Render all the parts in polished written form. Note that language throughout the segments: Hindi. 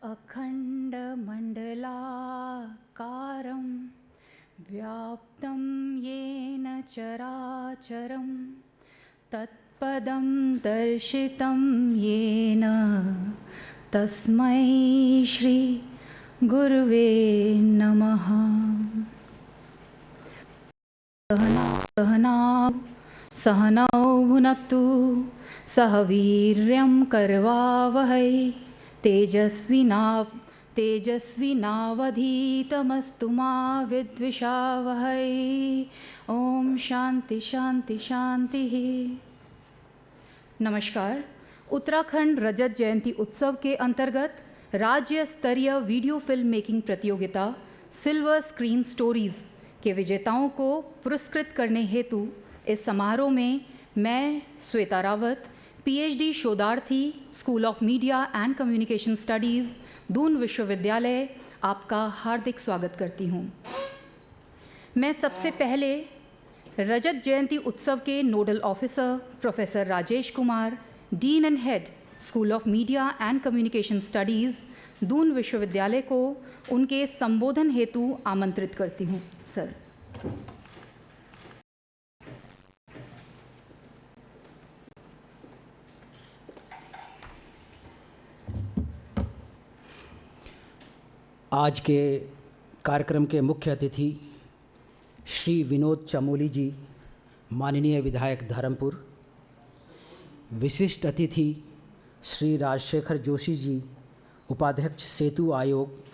अखण्डमण्डलाकारं व्याप्तं येन चराचरं तत्पदं दर्शितं येन तस्मै श्री गुरुवे नमः। सहनौ भुनक्तु सह वीर्यं करवावहै तेजस्विनावधीतमस्तु मा विद्विषावहै। ओम शांति शांति शांति। नमस्कार। उत्तराखंड रजत जयंती उत्सव के अंतर्गत राज्य स्तरीय वीडियो फिल्म मेकिंग प्रतियोगिता सिल्वर स्क्रीन स्टोरीज के विजेताओं को पुरस्कृत करने हेतु इस समारोह में मैं श्वेता रावत, पीएचडी शोधार्थी, school of media and communication studies, Doon विश्वविद्यालय, आपका हार्दिक स्वागत करती हूँ। मैं सबसे पहले रजत जयंती उत्सव के nodal officer professor Rajesh Kumar, dean and head, school of media and communication studies, Doon विश्वविद्यालय को उनके संबोधन हेतु आमंत्रित करती हूँ। सर। आज के कार्यक्रम के मुख्य अतिथि श्री विनोद चमोली जी, माननीय विधायक धर्मपुर। विशिष्ट अतिथि श्री राजशेखर जोशी जी, उपाध्यक्ष सेतु आयोग।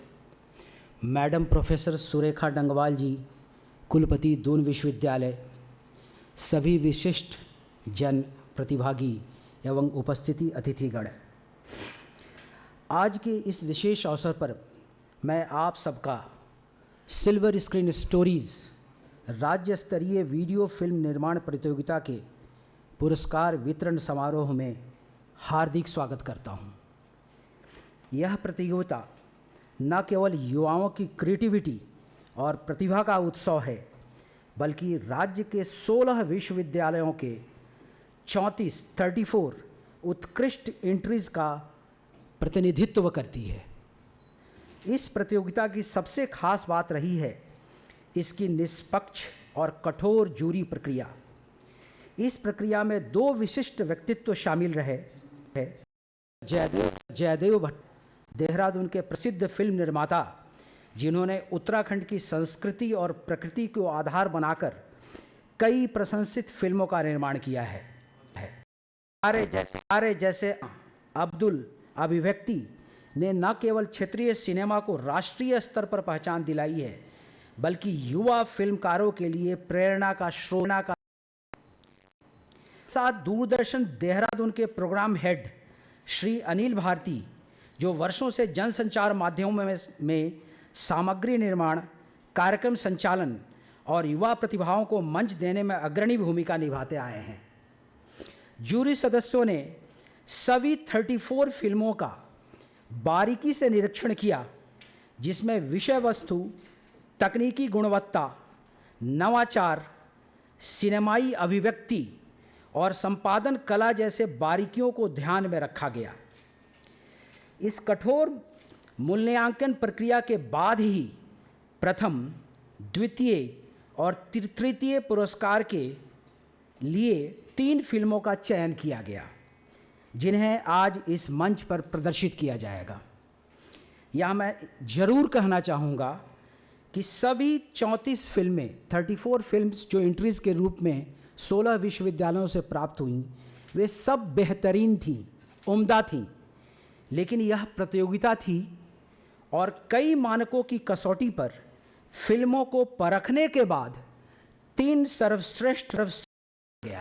मैडम प्रोफेसर सुरेखा डंगवाल जी, कुलपति दून विश्वविद्यालय। सभी विशिष्ट जन प्रतिभागी एवं उपस्थिति अतिथिगण, आज के इस विशेष अवसर पर मैं आप सबका सिल्वर स्क्रीन स्टोरीज़ राज्य स्तरीय वीडियो फिल्म निर्माण प्रतियोगिता के पुरस्कार वितरण समारोह में हार्दिक स्वागत करता हूं। यह प्रतियोगिता न केवल युवाओं की क्रिएटिविटी और प्रतिभा का उत्सव है, बल्कि राज्य के 16 विश्वविद्यालयों के 34 उत्कृष्ट एंट्रीज का प्रतिनिधित्व करती है। इस प्रतियोगिता की सबसे खास बात रही है इसकी निष्पक्ष और कठोर जूरी प्रक्रिया। इस प्रक्रिया में 2 विशिष्ट व्यक्तित्व शामिल रहे हैं। जयदेव भट्ट, देहरादून के प्रसिद्ध फिल्म निर्माता, जिन्होंने उत्तराखंड की संस्कृति और प्रकृति को आधार बनाकर कई प्रशंसित फिल्मों का निर्माण किया है। आर्य जैसे अब्दुल अभिव्यक्ति ने न केवल क्षेत्रीय सिनेमा को राष्ट्रीय स्तर पर पहचान दिलाई है, बल्कि युवा फिल्मकारों के लिए प्रेरणा का स्रोत। साथ दूरदर्शन देहरादून के प्रोग्राम हेड श्री अनिल भारती, जो वर्षों से जनसंचार माध्यमों में सामग्री निर्माण, कार्यक्रम संचालन और युवा प्रतिभाओं को मंच देने में अग्रणी भूमिका निभाते आए हैं। जूरी सदस्यों ने सभी 34 फिल्मों का बारीकी से निरीक्षण किया, जिसमें विषय वस्तु, तकनीकी गुणवत्ता, नवाचार, सिनेमाई अभिव्यक्ति और संपादन कला जैसे बारीकियों को ध्यान में रखा गया। इस कठोर मूल्यांकन प्रक्रिया के बाद ही प्रथम, द्वितीय और तृतीय पुरस्कार के लिए 3 फिल्मों का चयन किया गया, जिन्हें आज इस मंच पर प्रदर्शित किया जाएगा। यहाँ मैं ज़रूर कहना चाहूँगा कि सभी 34 फिल्में, 34 फिल्म्स जो एंट्रीज के रूप में 16 विश्वविद्यालयों से प्राप्त हुई, वे सब बेहतरीन थीं, उम्दा थीं। लेकिन यह प्रतियोगिता थी और कई मानकों की कसौटी पर फिल्मों को परखने के बाद 3 सर्वश्रेष्ठ गया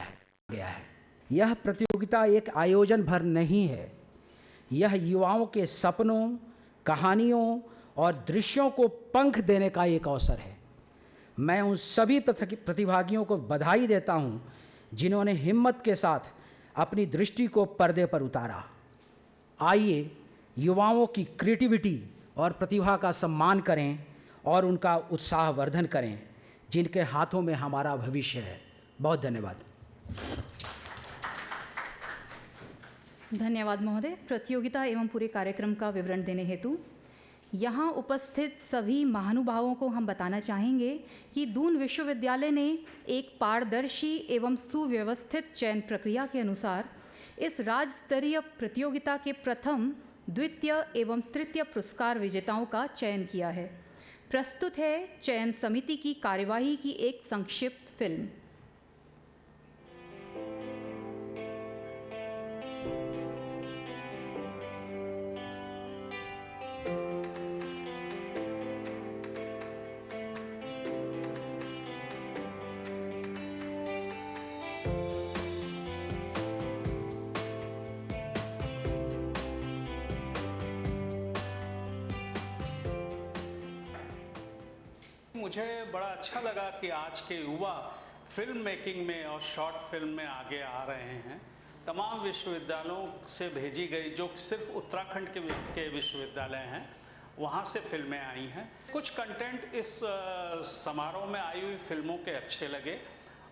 है। यह प्रतियोगिता एक आयोजन भर नहीं है, यह युवाओं के सपनों, कहानियों और दृश्यों को पंख देने का एक अवसर है। मैं उन सभी प्रतिभागियों को बधाई देता हूं, जिन्होंने हिम्मत के साथ अपनी दृष्टि को पर्दे पर उतारा। आइए युवाओं की क्रिएटिविटी और प्रतिभा का सम्मान करें और उनका उत्साहवर्धन करें, जिनके हाथों में हमारा भविष्य है। बहुत धन्यवाद। धन्यवाद महोदय। प्रतियोगिता एवं पूरे कार्यक्रम का विवरण देने हेतु यहाँ उपस्थित सभी महानुभावों को हम बताना चाहेंगे कि दून विश्वविद्यालय ने एक पारदर्शी एवं सुव्यवस्थित चयन प्रक्रिया के अनुसार इस राज्य स्तरीय प्रतियोगिता के प्रथम, द्वितीय एवं तृतीय पुरस्कार विजेताओं का चयन किया है। प्रस्तुत है चयन समिति की कार्यवाही की एक संक्षिप्त फिल्म। मुझे बड़ा अच्छा लगा कि आज के युवा फिल्म मेकिंग में और शॉर्ट फिल्म में आगे आ रहे हैं। तमाम विश्वविद्यालयों से भेजी गई, जो सिर्फ उत्तराखंड के विश्वविद्यालय हैं, वहाँ से फिल्में आई हैं। कुछ कंटेंट इस समारोह में आई हुई फिल्मों के अच्छे लगे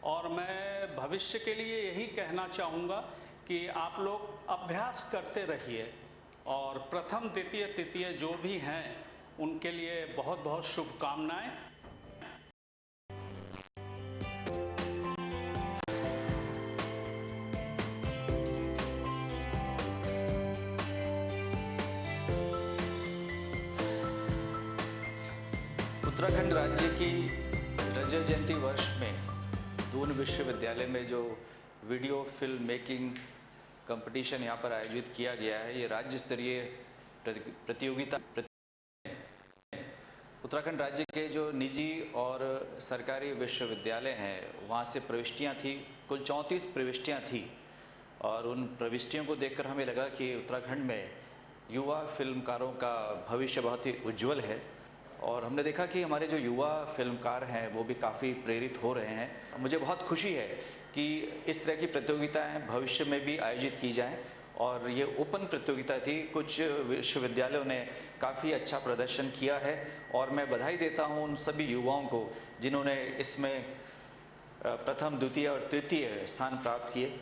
और मैं भविष्य के लिए यही कहना चाहूँगा कि आप लोग अभ्यास करते रहिए और प्रथम, द्वितीय, तृतीय जो भी हैं उनके लिए बहुत बहुत शुभकामनाएं। उत्तराखंड राज्य की रजत जयंती वर्ष में दून विश्वविद्यालय में जो वीडियो फिल्म मेकिंग कंपटीशन यहाँ पर आयोजित किया गया है, ये राज्य स्तरीय प्रतियोगिता उत्तराखंड राज्य के जो निजी और सरकारी विश्वविद्यालय हैं वहाँ से प्रविष्टियाँ थी। कुल 34 प्रविष्टियाँ थी और उन प्रविष्टियों को देखकर हमें लगा कि उत्तराखंड में युवा फिल्मकारों का भविष्य बहुत ही उज्जवल है और हमने देखा कि हमारे जो युवा फिल्मकार हैं वो भी काफ़ी प्रेरित हो रहे हैं। मुझे बहुत खुशी है कि इस तरह की प्रतियोगिताएं भविष्य में भी आयोजित की जाएं और ये ओपन प्रतियोगिता थी। कुछ विश्वविद्यालयों ने काफ़ी अच्छा प्रदर्शन किया है और मैं बधाई देता हूं उन सभी युवाओं को जिन्होंने इसमें प्रथम, द्वितीय और तृतीय स्थान प्राप्त किए।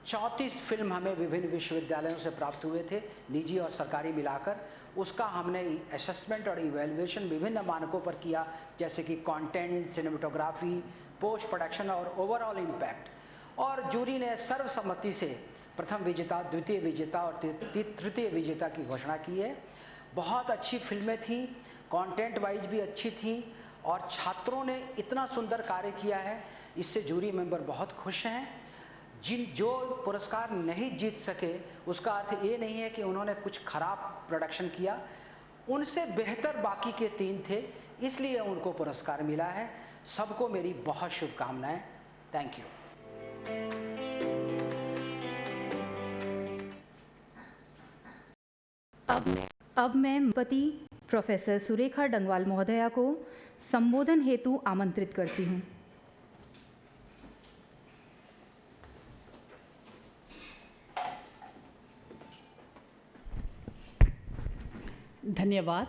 चौंतीस फिल्म हमें विभिन्न विश्वविद्यालयों से प्राप्त हुए थे, निजी और सरकारी मिलाकर। उसका हमने असेसमेंट और इवैल्यूएशन विभिन्न मानकों पर किया, जैसे कि कंटेंट, सिनेमेटोग्राफी, पोस्ट प्रोडक्शन और ओवरऑल इम्पैक्ट। और जूरी ने सर्वसम्मति से प्रथम विजेता, द्वितीय विजेता और तृतीय विजेता की घोषणा की है। बहुत अच्छी फिल्में थीं, कंटेंट वाइज भी अच्छी थीं और छात्रों ने इतना सुंदर कार्य किया है, इससे जूरी मेंबर बहुत खुश हैं। जो पुरस्कार नहीं जीत सके उसका अर्थ ये नहीं है कि उन्होंने कुछ खराब प्रोडक्शन किया, उनसे बेहतर बाकी के 3 थे, इसलिए उनको पुरस्कार मिला है। सबको मेरी बहुत शुभकामनाएं। Thank you. अब मैं पति प्रोफेसर सुरेखा डंगवाल महोदया को संबोधन हेतु आमंत्रित करती हूँ। धन्यवाद।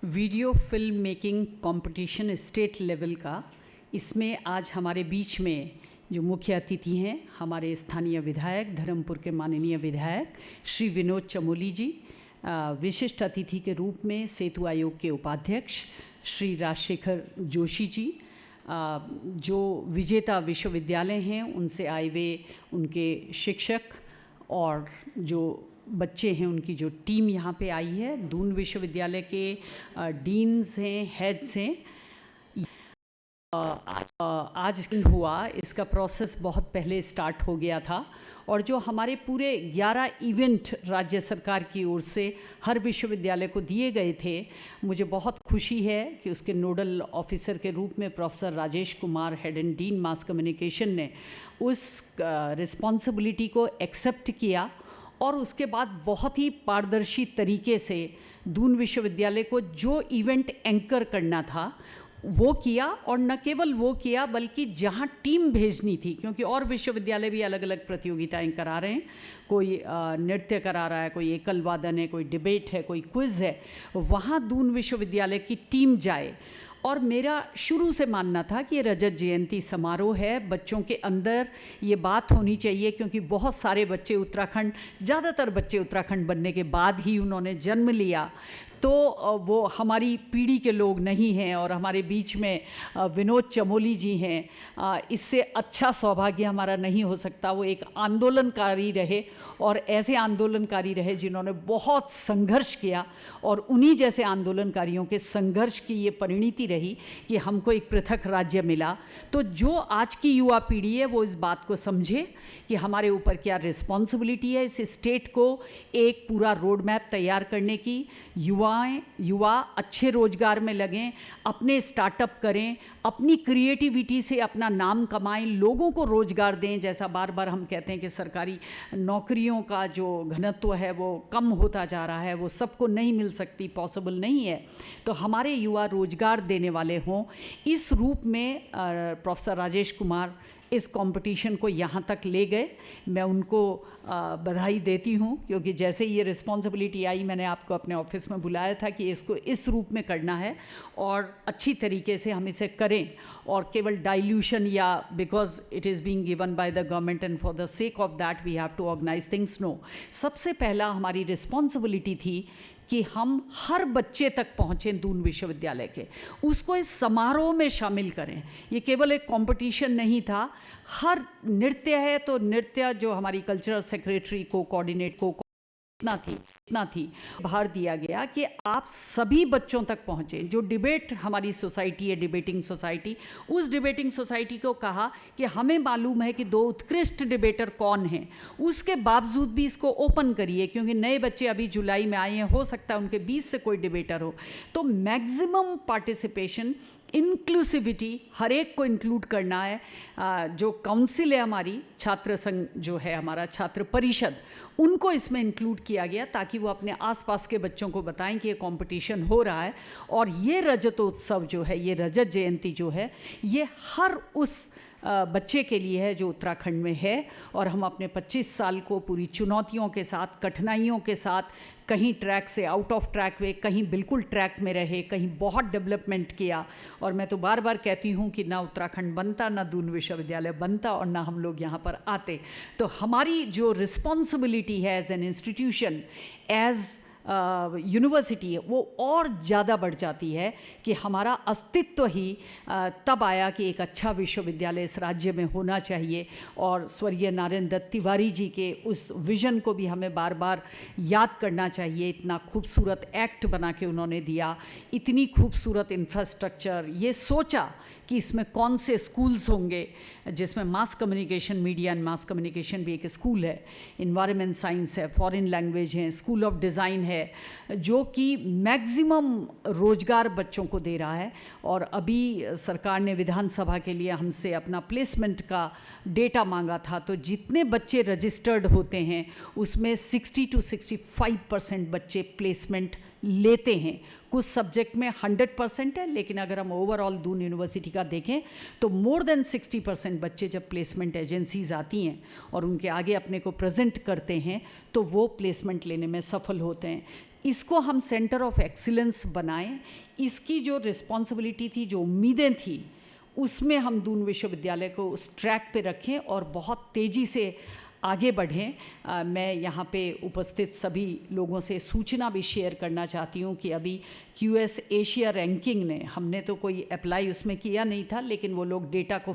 Video film making competition state level का, इसमें आज हमारे बीच में जो मुख्य अतिथि हैं, हमारे स्थानीय विधायक, धर्मपुर के माननीय विधायक श्री विनोद चमोली जी, विशिष्ट अतिथि के रूप में सेतु आयोग के उपाध्यक्ष श्री राजशेखर जोशी जी, जो विजेता विश्वविद्यालय हैं उनसे आए हुए उनके शिक्षक और जो बच्चे हैं उनकी जो टीम यहाँ पे आई है, दून विश्वविद्यालय के डीन्स हैं, हेड्स हैं। आज हुआ, इसका प्रोसेस बहुत पहले स्टार्ट हो गया था और जो हमारे पूरे 11 इवेंट राज्य सरकार की ओर से हर विश्वविद्यालय को दिए गए थे, मुझे बहुत खुशी है कि उसके नोडल ऑफिसर के रूप में professor Rajesh Kumar, head and dean mass communication, ने उस रिस्पॉन्सिबिलिटी को एक्सेप्ट किया और उसके बाद बहुत ही पारदर्शी तरीके से दून विश्वविद्यालय को जो इवेंट एंकर करना था वो किया, और न केवल वो किया बल्कि जहाँ टीम भेजनी थी, क्योंकि और विश्वविद्यालय भी अलग अलग प्रतियोगिताएं करा रहे हैं, कोई नृत्य करा रहा है, कोई एकल वादन है, कोई डिबेट है, कोई क्विज़ है, वहाँ दून विश्वविद्यालय की टीम जाए। और मेरा शुरू से मानना था कि ये रजत जयंती समारोह है, बच्चों के अंदर ये बात होनी चाहिए, क्योंकि बहुत सारे बच्चे उत्तराखंड, ज़्यादातर बच्चे उत्तराखंड बनने के बाद ही उन्होंने जन्म लिया, तो वो हमारी पीढ़ी के लोग नहीं हैं, और हमारे बीच में विनोद चमोली जी हैं। इससे अच्छा सौभाग्य हमारा नहीं हो सकता। वो एक आंदोलनकारी रहे, और ऐसे आंदोलनकारी रहे जिन्होंने बहुत संघर्ष किया, और उन्हीं जैसे आंदोलनकारियों के संघर्ष की ये परिणति रही कि हमको एक पृथक राज्य मिला। तो जो आज की युवा पीढ़ी है वो इस बात को समझे कि हमारे ऊपर क्या रिस्पॉन्सिबिलिटी है इस स्टेट को एक पूरा रोड मैप तैयार करने की। युवा अच्छे रोजगार में लगें, अपने स्टार्टअप करें, अपनी क्रिएटिविटी से अपना नाम कमाएं, लोगों को रोजगार दें। जैसा बार बार हम कहते हैं कि सरकारी नौकरियों का जो घनत्व है वो कम होता जा रहा है, वो सबको नहीं मिल सकती, पॉसिबल नहीं है। तो हमारे युवा रोजगार देने वाले हों। इस रूप में प्रोफेसर राजेश कुमार इस कंपटीशन को यहाँ तक ले गए। मैं उनको बधाई देती हूँ, क्योंकि जैसे ये रिस्पॉन्सिबिलिटी आई, मैंने आपको अपने ऑफिस में बुलाया था कि इसको इस रूप में करना है और अच्छी तरीके से हम इसे करें, और केवल डाइल्यूशन या because it is being given by the government and for the sake of that we have to organise things, no. सबसे पहला हमारी रिस्पॉन्सिबिलिटी थी कि हम हर बच्चे तक पहुँचें दून विश्वविद्यालय के, उसको इस समारोह में शामिल करें। ये केवल एक कंपटीशन नहीं था, हर नृत्य है तो नृत्य जो हमारी कल्चरल सेक्रेटरी को कोऑर्डिनेट को इतना थी बाहर दिया गया कि आप सभी बच्चों तक पहुँचें। जो डिबेट हमारी सोसाइटी है, डिबेटिंग सोसाइटी, उस डिबेटिंग सोसाइटी को कहा कि हमें मालूम है कि 2 उत्कृष्ट डिबेटर कौन हैं, उसके बावजूद भी इसको ओपन करिए, क्योंकि नए बच्चे अभी जुलाई में आए हैं, हो सकता है उनके बीच से कोई डिबेटर हो। तो मैक्सिमम पार्टिसिपेशन, इंक्लूसिविटी, हर एक को इंक्लूड करना है। जो काउंसिल है हमारी, छात्र संघ जो है हमारा, छात्र परिषद, उनको इसमें इंक्लूड किया गया ताकि वो अपने आसपास के बच्चों को बताएं कि ये कंपटीशन हो रहा है। और ये रजतोत्सव जो है, ये रजत जयंती जो है, ये हर उस बच्चे के लिए है जो उत्तराखंड में है। और हम अपने 25 साल को पूरी चुनौतियों के साथ, कठिनाइयों के साथ, कहीं ट्रैक से आउट ऑफ ट्रैक हुए, कहीं बिल्कुल ट्रैक में रहे, कहीं बहुत डेवलपमेंट किया। और मैं तो बार बार कहती हूँ कि ना उत्तराखंड बनता, ना दून विश्वविद्यालय बनता, और ना हम लोग यहाँ पर आते। तो हमारी जो रिस्पॉन्सिबिलिटी है as an institution, as university, वो और ज़्यादा बढ़ जाती है कि हमारा अस्तित्व ही तब आया कि एक अच्छा विश्वविद्यालय इस राज्य में होना चाहिए। और स्वर्गीय नारायण दत्त तिवारी जी के उस विज़न को भी हमें बार बार याद करना चाहिए। इतना खूबसूरत एक्ट बना के उन्होंने दिया, इतनी खूबसूरत इंफ्रास्ट्रक्चर, ये सोचा कि इसमें कौन से स्कूल्स होंगे, जिसमें mass communication, media and mass communication भी एक स्कूल है, इन्वायरमेंट साइंस है, फॉरेन लैंग्वेज है, स्कूल ऑफ डिज़ाइन है, जो कि मैक्सिमम रोजगार बच्चों को दे रहा है। और अभी सरकार ने विधानसभा के लिए हमसे अपना प्लेसमेंट का डेटा मांगा था, तो जितने बच्चे रजिस्टर्ड होते हैं उसमें 60 to 65% बच्चे प्लेसमेंट लेते हैं। कुछ सब्जेक्ट में 100% है, लेकिन अगर हम ओवरऑल दून यूनिवर्सिटी का देखें तो मोर देन 60% बच्चे जब प्लेसमेंट एजेंसीज आती हैं और उनके आगे अपने को प्रेजेंट करते हैं तो वो प्लेसमेंट लेने में सफल होते हैं। इसको हम सेंटर ऑफ एक्सीलेंस बनाएं। इसकी जो रिस्पॉन्सिबिलिटी थी, जो उम्मीदें थी, उसमें हम दून विश्वविद्यालय को उस ट्रैक पे रखें और बहुत तेज़ी से आगे बढ़ें। मैं यहाँ पे उपस्थित सभी लोगों से सूचना भी शेयर करना चाहती हूँ कि अभी QS एशिया रैंकिंग ने, हमने तो कोई अप्लाई उसमें किया नहीं था, लेकिन वो लोग डेटा को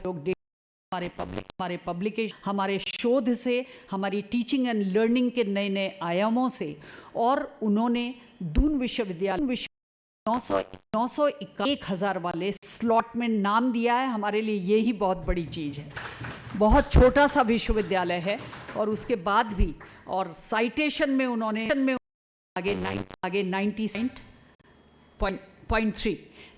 हमारे पब्लिकेशन, हमारे शोध से, हमारी टीचिंग एंड लर्निंग के नए नए आयामों से, और उन्होंने दून विश्वविद्यालय 901,000 वाले स्लॉट में नाम दिया है। हमारे लिए ये ही बहुत बड़ी चीज़ है। बहुत छोटा सा विश्वविद्यालय है, और उसके बाद भी, और साइटेशन में उन्होंने आगे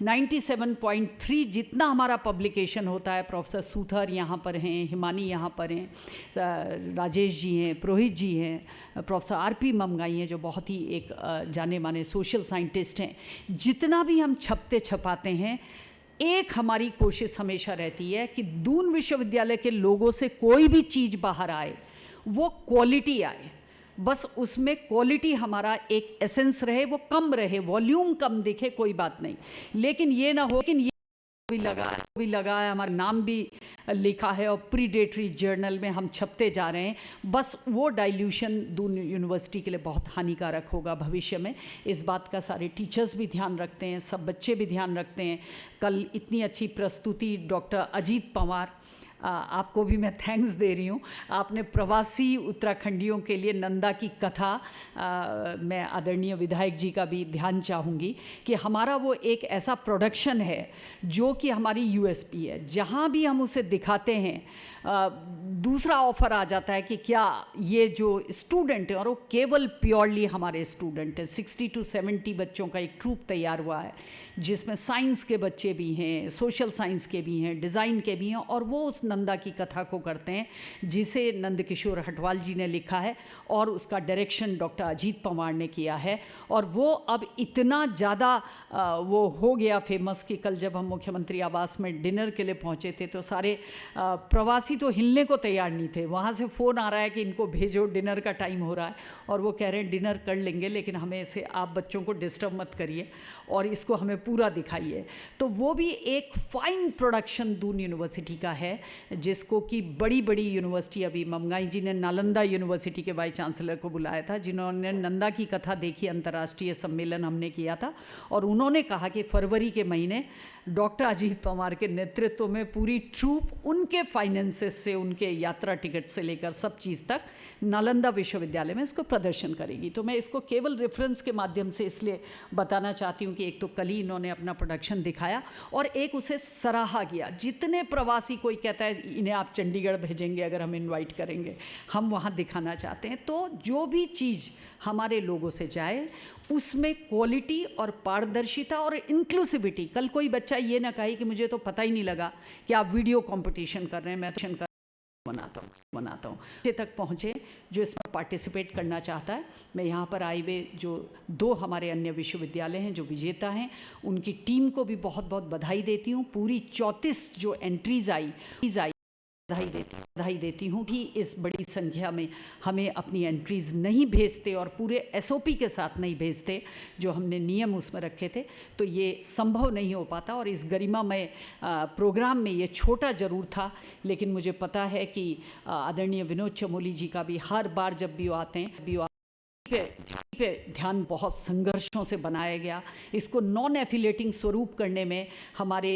97.3 जितना हमारा पब्लिकेशन होता है। प्रोफेसर सूथर यहाँ पर हैं, हिमानी यहाँ पर हैं, राजेश जी हैं, पुरोहित जी हैं, प्रोफेसर RP ममगाई हैं जो बहुत ही एक जाने माने सोशल साइंटिस्ट हैं। जितना भी हम छपते छपाते हैं, एक हमारी कोशिश हमेशा रहती है कि दून विश्वविद्यालय के लोगों से कोई भी चीज़ बाहर आए वो क्वालिटी आए, बस उसमें क्वालिटी हमारा एक एसेंस रहे, वो कम रहे, वॉल्यूम कम दिखे, कोई बात नहीं, लेकिन ये ना हो, लेकिन ये भी लगा है, हमारा नाम भी लिखा है और प्रीडेटरी जर्नल में हम छपते जा रहे हैं, बस वो डाइल्यूशन दून यूनिवर्सिटी के लिए बहुत हानिकारक होगा भविष्य में। इस बात का सारे टीचर्स भी ध्यान रखते हैं, सब बच्चे भी ध्यान रखते हैं। कल इतनी अच्छी प्रस्तुति डॉक्टर अजीत पवार, आपको भी मैं थैंक्स दे रही हूँ, आपने प्रवासी उत्तराखंडियों के लिए नंदा की कथा, मैं आदरणीय विधायक जी का भी ध्यान चाहूँगी कि हमारा वो एक ऐसा प्रोडक्शन है जो कि हमारी यूएसपी है, जहाँ भी हम उसे दिखाते हैं दूसरा ऑफर आ जाता है कि क्या ये जो स्टूडेंट हैं, और वो केवल प्योरली हमारे स्टूडेंट हैं, 60 to 70 बच्चों का एक ट्रूप तैयार हुआ है जिसमें साइंस के बच्चे भी हैं, सोशल साइंस के भी हैं, डिज़ाइन के भी हैं, और वो उस नंदा की कथा को करते हैं जिसे नंदकिशोर हटवाल जी ने लिखा है और उसका डायरेक्शन डॉक्टर अजीत पवार ने किया है। और वो अब इतना ज़्यादा वो हो गया फेमस कि कल जब हम मुख्यमंत्री आवास में डिनर के लिए पहुँचे थे तो सारे प्रवासी तो हिलने को तैयार नहीं थे, वहाँ से फ़ोन आ रहा है कि इनको भेजो, डिनर का टाइम हो रहा है, और वो कह रहे हैं डिनर कर लेंगे लेकिन हमें इसे आप बच्चों को डिस्टर्ब मत करिए और इसको हमें पूरा दिखाइए। तो वो भी एक फ़ाइन प्रोडक्शन दून यूनिवर्सिटी का है जिसको कि बड़ी बड़ी यूनिवर्सिटी, अभी ममगाई जी ने नालंदा यूनिवर्सिटी के वाइस चांसलर को बुलाया था जिन्होंने नंदा की कथा देखी, अंतर्राष्ट्रीय सम्मेलन हमने किया था, और उन्होंने कहा कि फरवरी के महीने डॉक्टर अजीत पवार के नेतृत्व में पूरी ट्रूप उनके फाइनेंसेस से, उनके यात्रा टिकट से लेकर सब चीज़ तक नालंदा विश्वविद्यालय में इसको प्रदर्शन करेगी। तो मैं इसको केवल रेफरेंस के माध्यम से इसलिए बताना चाहती हूँ कि एक तो कल ही इन्होंने अपना प्रोडक्शन दिखाया और एक उसे सराहा गया। जितने प्रवासी, कोई कहता है इन्हें आप चंडीगढ़ भेजेंगे अगर हम इनवाइट करेंगे, हम वहाँ दिखाना चाहते हैं। तो जो भी चीज़ हमारे लोगों से जाए उसमें क्वालिटी और पारदर्शिता और इंक्लूसिविटी। कल कोई बच्चा ये ना कहे कि मुझे तो पता ही नहीं लगा कि आप वीडियो कंपटीशन कर रहे हैं, मैं तो बनाता हूँ तक पहुँचे जो इसमें पार्टिसिपेट करना चाहता है। मैं यहाँ पर आए हुए जो 2 हमारे अन्य विश्वविद्यालय हैं जो विजेता हैं उनकी टीम को भी बहुत बहुत बधाई देती हूँ। पूरी 34 जो एंट्रीज आई बधाई देती हूँ कि इस बड़ी संख्या में हमें अपनी एंट्रीज़ नहीं भेजते और पूरे एसओपी के साथ नहीं भेजते जो हमने नियम उसमें रखे थे, तो ये संभव नहीं हो पाता। और इस गरिमामय प्रोग्राम में ये छोटा ज़रूर था, लेकिन मुझे पता है कि आदरणीय विनोद चमोली जी का भी हर बार जब भी आते हैं पे ध्यान बहुत संघर्षों से बनाया गया। इसको नॉन एफिलेटिंग स्वरूप करने में हमारे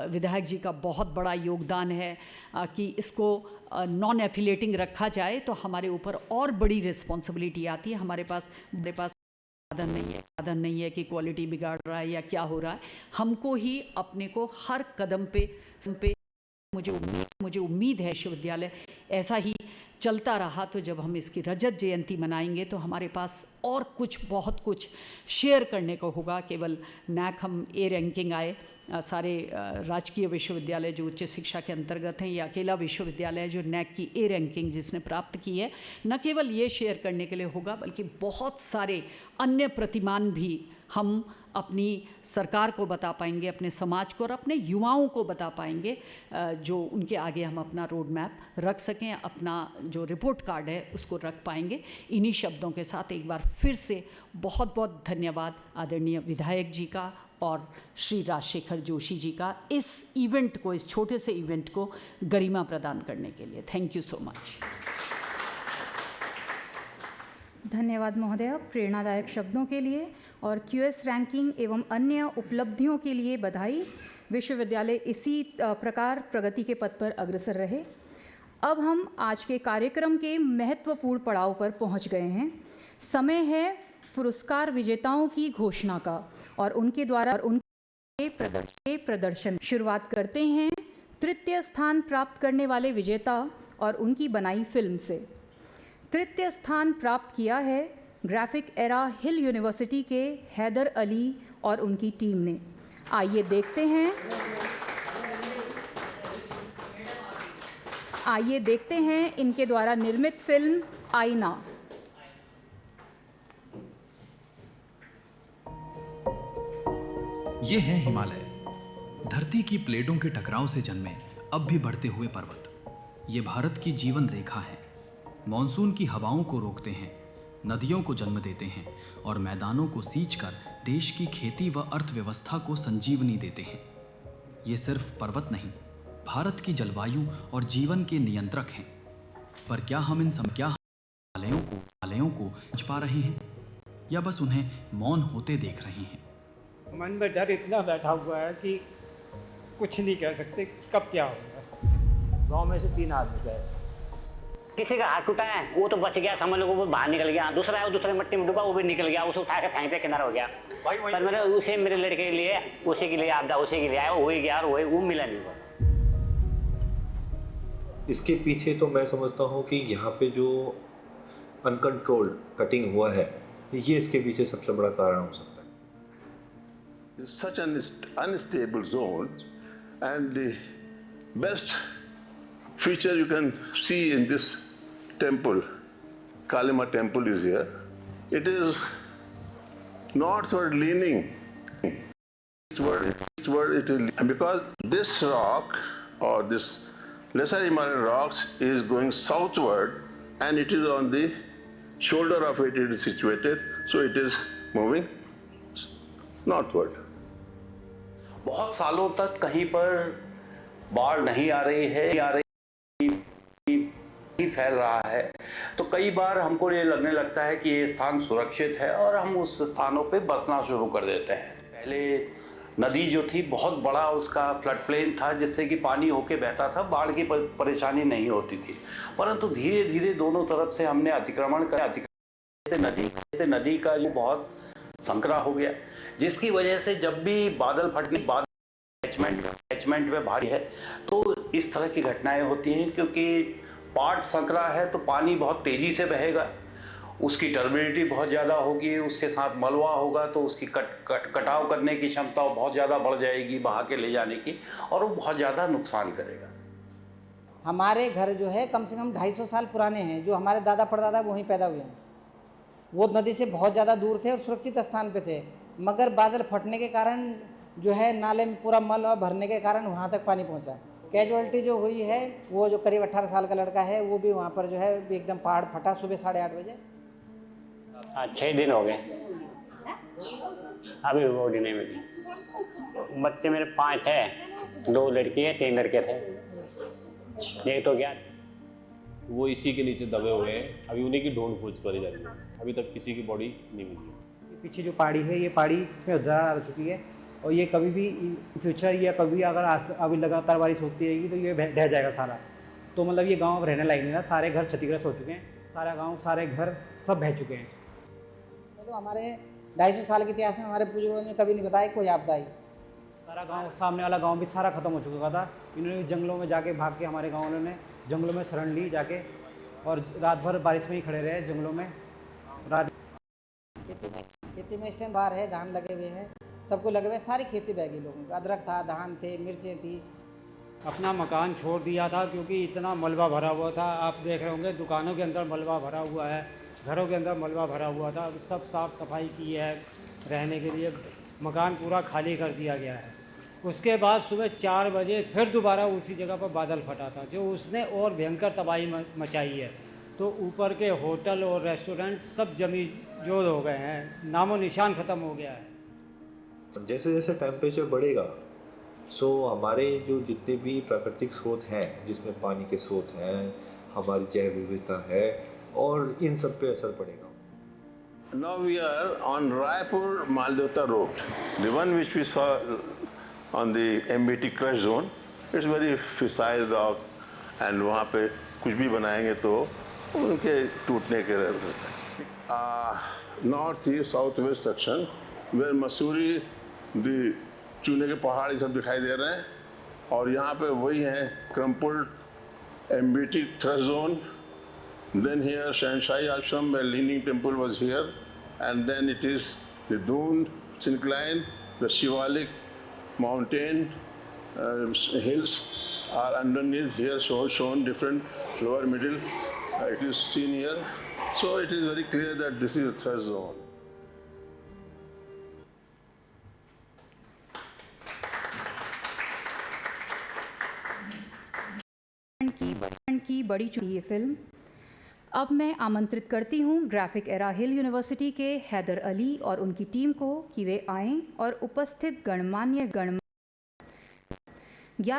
विधायक जी का बहुत बड़ा योगदान है कि इसको नॉन एफिलेटिंग रखा जाए तो हमारे ऊपर और बड़ी रिस्पॉन्सिबिलिटी आती है। हमारे पास साधन नहीं है कि क्वालिटी बिगाड़ रहा है या क्या हो रहा है। हमको ही अपने को हर कदम पे मुझे उम्मीद है विश्वविद्यालय ऐसा ही चलता रहा तो जब हम इसकी रजत जयंती मनाएंगे तो हमारे पास और बहुत कुछ शेयर करने को होगा। केवल नैक हम ए रैंकिंग आए, सारे राजकीय विश्वविद्यालय जो उच्च शिक्षा के अंतर्गत हैं, ये अकेला विश्वविद्यालय है जो नैक की ए रैंकिंग जिसने प्राप्त की है। न केवल ये शेयर करने के लिए होगा बल्कि बहुत सारे अन्य प्रतिमान भी हम अपनी सरकार को बता पाएंगे, अपने समाज को और अपने युवाओं को बता पाएंगे, जो उनके आगे हम अपना रोड मैप रख सकें, अपना जो रिपोर्ट कार्ड है उसको रख पाएंगे। इन्हीं शब्दों के साथ एक बार फिर से बहुत बहुत धन्यवाद आदरणीय विधायक जी का और श्री राजशेखर जोशी जी का इस इवेंट को, इस छोटे से इवेंट को गरिमा प्रदान करने के लिए। Thank you so much. धन्यवाद महोदय प्रेरणादायक शब्दों के लिए और क्यूएस रैंकिंग एवं अन्य उपलब्धियों के लिए बधाई। विश्वविद्यालय इसी प्रकार प्रगति के पथ पर अग्रसर रहे। अब हम आज के कार्यक्रम के महत्वपूर्ण पड़ाव पर पहुंच गए हैं। समय है पुरस्कार विजेताओं की घोषणा का और उनके द्वारा उनके प्रदर्शन। शुरुआत करते हैं तृतीय स्थान प्राप्त करने वाले विजेता और उनकी बनाई फिल्म से। तृतीय स्थान प्राप्त किया है ग्राफिक एरा हिल यूनिवर्सिटी के हैदर अली और उनकी टीम ने। आइए देखते हैं इनके द्वारा निर्मित फिल्म आईना। ये है हिमालय, धरती की प्लेटों के टकराव से जन्मे अब भी बढ़ते हुए पर्वत, ये भारत की जीवन रेखा है। मॉनसून की हवाओं को रोकते हैं, नदियों को जन्म देते हैं और मैदानों को सींचकर देश की खेती व अर्थव्यवस्था को संजीवनी देते हैं। ये सिर्फ पर्वत नहीं, भारत की जलवायु और जीवन के नियंत्रक हैं। पर क्या हम इन हिमालयों को समझ पा रहे हैं या बस उन्हें मौन होते देख रहे हैं? मन में डर इतना बैठा हुआ है कि कुछ नहीं कह सकते कब क्या होगा। गांव में से 3 आदमी गए, किसी का हाथ टूटा है वो तो बच गया, समझ लो वो बाहर निकल गया। दूसरा है वो दूसरे मिट्टी में डूबा, वो भी निकल गया, उसे उठा के फेंक पे किनारा हो गया। पर मैंने उसे मेरे लड़के के लिए उसी के लिए आपदा उसी के लिए आया, वो ही गया और वही वो मिला नहीं हुआ। इसके पीछे तो मैं समझता हूँ कि यहाँ पे जो अनकंट्रोल्ड कटिंग हुआ है, ये इसके पीछे सबसे बड़ा कारण हो सकता है। Such an unstable zone, and the best feature you can see in this temple, Kalima temple is here. It is northward leaning. Eastward it is, and because this rock or this lesser Himalayan rocks is going southward, and it is on the shoulder of it is situated, so it is moving northward. बहुत सालों तक कहीं पर बाढ़ नहीं आ रही है, फैल रहा है, तो कई बार हमको ये लगने लगता है कि ये स्थान सुरक्षित है और हम उस स्थानों पे बसना शुरू कर देते हैं। पहले नदी जो थी बहुत बड़ा उसका फ्लड प्लेन था जिससे कि पानी होके बहता था, बाढ़ की परेशानी नहीं होती थी। परंतु धीरे धीरे दोनों तरफ से हमने अतिक्रमण कर से नदी का जो बहुत संकरा हो गया, जिसकी वजह से जब भी बादल फटने बाद कैचमेंट में भारी है तो इस तरह की घटनाएं होती हैं, क्योंकि पाट संकरा है तो पानी बहुत तेज़ी से बहेगा, उसकी टर्बिडिटी बहुत ज़्यादा होगी, उसके साथ मलबा होगा तो उसकी कटाव करने की क्षमता बहुत ज़्यादा बढ़ जाएगी बहा के ले जाने की, और वो बहुत ज़्यादा नुकसान करेगा। हमारे घर जो है कम से कम 250 साल पुराने हैं, जो हमारे दादा परदादा वहीं पैदा हुए हैं। वो नदी से बहुत ज़्यादा दूर थे और सुरक्षित स्थान पे थे, मगर बादल फटने के कारण जो है नाले में पूरा मलबा भरने के कारण वहाँ तक पानी पहुँचा। कैजुअलिटी जो हुई है वो जो करीब 18 साल का लड़का है वो भी वहाँ पर जो है एकदम पहाड़ फटा सुबह 8:30 बजे। 6 दिन हो गए अभी बॉडी नहीं मिली। बच्चे मेरे 5 थे, 2 लड़की है 3 लड़के थे, एक तो गया। वो इसी के नीचे दबे हुए हैं, अभी उन्हीं की ढूंढ खोज करी जा रही है, अभी तक किसी की बॉडी नहीं मिली। पीछे जो पहाड़ी है ये पहाड़ी में उधार आ चुकी है और ये कभी भी फ्यूचर या कभी अगर अभी लगातार बारिश होती रहेगी तो ये ढह जाएगा सारा। तो मतलब ये गांव रहने लायक नहीं रहा, सारे घर क्षतिग्रस्त हो चुके हैं, सारा गांव सारे घर सब बह चुके हैं। तो हमारे 250 साल के इतिहास में हमारे बुजुर्गों ने कभी नहीं बताया कोई आपदा आई। सारा गांव सामने वाला गांव भी सारा खत्म हो चुका था। इन्होंने जंगलों में जाके भाग के हमारे गाँव वालों ने जंगलों में शरण ली जाके और रात भर बारिश में ही खड़े रहे जंगलों में। रात खेती में इस टाइम बाहर है, धान लगे हुए हैं, सबको लगे हुए, सारी खेती बह गई लोगों की। अदरक था, धान थे, मिर्चें थी। अपना मकान छोड़ दिया था क्योंकि इतना मलबा भरा हुआ था। आप देख रहे होंगे दुकानों के अंदर मलबा भरा हुआ है, घरों के अंदर मलबा भरा हुआ था। सब साफ़ सफाई की है, रहने के लिए मकान पूरा खाली कर दिया गया है। उसके बाद सुबह 4 बजे फिर दोबारा उसी जगह पर बादल फटा था, जो उसने और भयंकर तबाही मचाई है। तो ऊपर के होटल और रेस्टोरेंट सब जमी जोर हो गए हैं, नामो निशान ख़त्म हो गया है। जैसे जैसे टेम्परेचर बढ़ेगा सो हमारे जो जितने भी प्राकृतिक स्रोत हैं, जिसमें पानी के स्रोत हैं, हमारी जैव विविधता है, और इन सब पे असर पड़ेगा। Now we are on Raipur Maldota Road, the one which we saw on the MBT crush zone. It's very fissile rock, and वहाँ पे कुछ भी बनाएंगे तो उनके टूटने के रहते हैं। North east south west section where Mussoorie दी चूने के पहाड़ ये सब दिखाई दे रहे हैं, और यहाँ पे वही है क्रम्पुल्ड MBT thrust zone. Then here Shanshahi Ashram where Leaning Temple was here, and then it is the Doon Syncline, the Shivalik mountain hills are underneath here, shown different lower middle. It is seen here, so it is very clear that this is a thrust zone. की बड़ी चुनी ये फिल्म। अब मैं आमंत्रित करती हूँ ग्राफिक एरा हिल यूनिवर्सिटी के हैदर अली और उनकी टीम को कि वे आएं और उपस्थित गणमान्य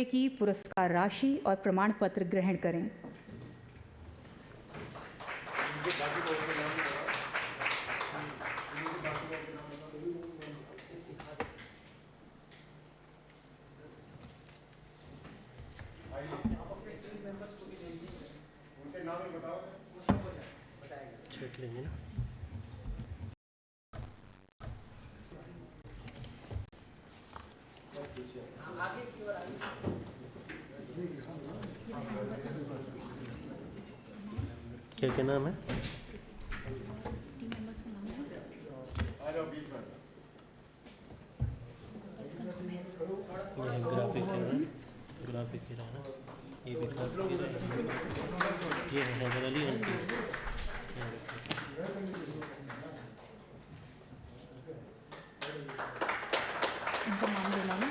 की पुरस्कार राशि और प्रमाण पत्र ग्रहण करें। चेक लेंगे ना। क्या क्या नाम है? ये है ग्राफिक हीरा, ये भी ग्राफिक हीरा, ये है हैदर अली एंटी। उनका नाम देना है।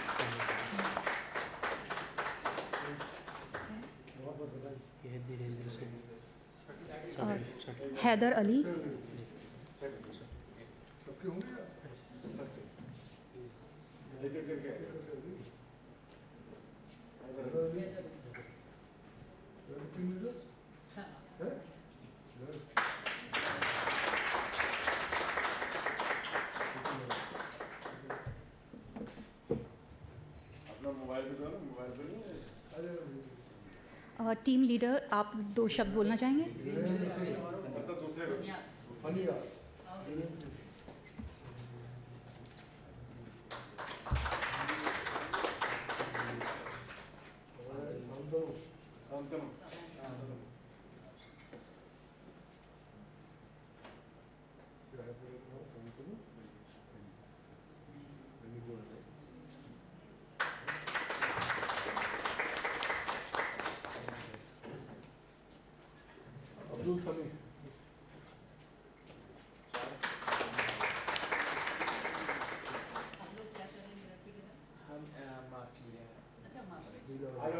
ये धीरेन्द्र सिंह हैदर अली, टीम लीडर, आप 2 शब्द बोलना चाहेंगे?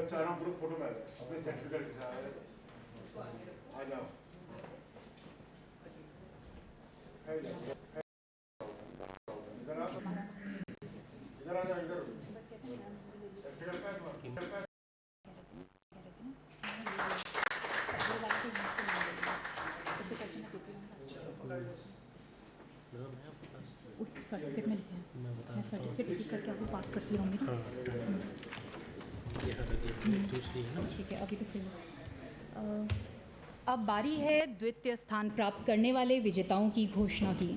चारों ग्रुप फोटो में अपने सर्टिफिकेट के साथ आ जाओ। इधर आ जाओ, इधर सर्टिफिकेट में लिखे हैं, मैं सर्टिफिकेट लिख करके आपको पास करती रहूँगी। ठीक है, अभी तो फिर अब बारी है द्वितीय स्थान प्राप्त करने वाले विजेताओं की घोषणा की।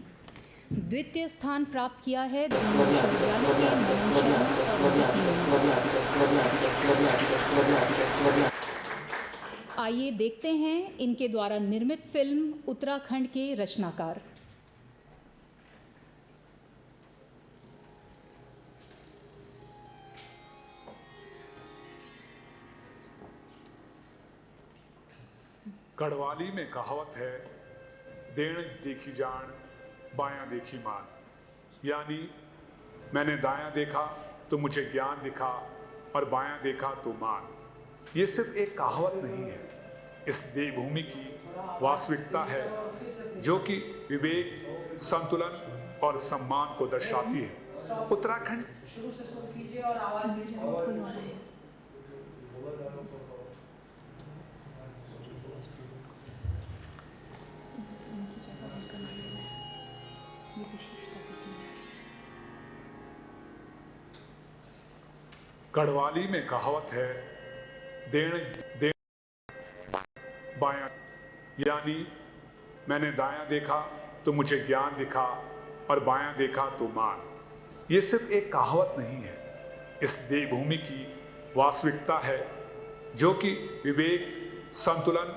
द्वितीय स्थान प्राप्त किया है आइए देखते हैं इनके द्वारा निर्मित फिल्म उत्तराखंड के रचनाकार। गढ़वाली में कहावत है, देण देखी जान बायां देखी मान। यानी मैंने दायां देखा तो मुझे ज्ञान दिखा और बायां देखा तो मान। ये सिर्फ एक कहावत नहीं है, इस देवभूमि की वास्तविकता है जो कि विवेक, संतुलन और सम्मान को दर्शाती है। उत्तराखंड गढ़वाली में कहावत है, देण बायां। यानी मैंने दायां देखा तो मुझे ज्ञान दिखा और बायां देखा तो मान। ये सिर्फ एक कहावत नहीं है, इस देवभूमि की वास्तविकता है जो कि विवेक, संतुलन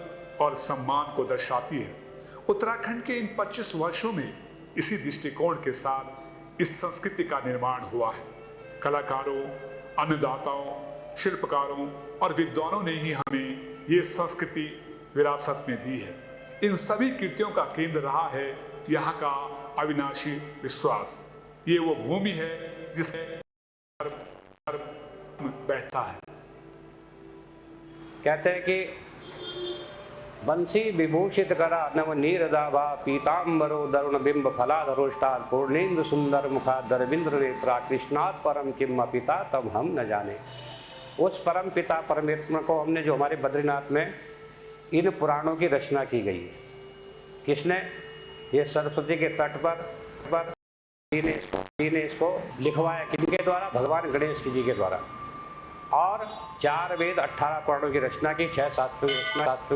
और सम्मान को दर्शाती है। उत्तराखंड के इन 25 वर्षों में इसी दृष्टिकोण के साथ इस संस्कृति का निर्माण हुआ है। कलाकारों, अन्नदाताओं, शिल्पकारों और विद्वानों ने ही हमें ये संस्कृति विरासत में दी है। इन सभी कृतियों का केंद्र रहा है यहाँ का अविनाशी विश्वास। ये वो भूमि है जिसमें बहता है। कहते हैं कि बंसी विभूषित करा नव नीरदाभा पीताम्बरो दरुण बिंब फलाधरोष्टात् पूर्णेन्द्र सुंदर मुखा दरविंद्र नेत्रा कृष्णात् परम किम पिता तब हम न जाने। उस परम पिता परमात्मा को हमने जो हमारे बद्रीनाथ में इन पुराणों की रचना की गई है। किसने? ये सरस्वती के तट पर ने इसको लिखवाया। किनके द्वारा? भगवान गणेश जी के द्वारा। और 4 वेद 18 पुराणों की रचना की, 6 शास्त्रों की रचना।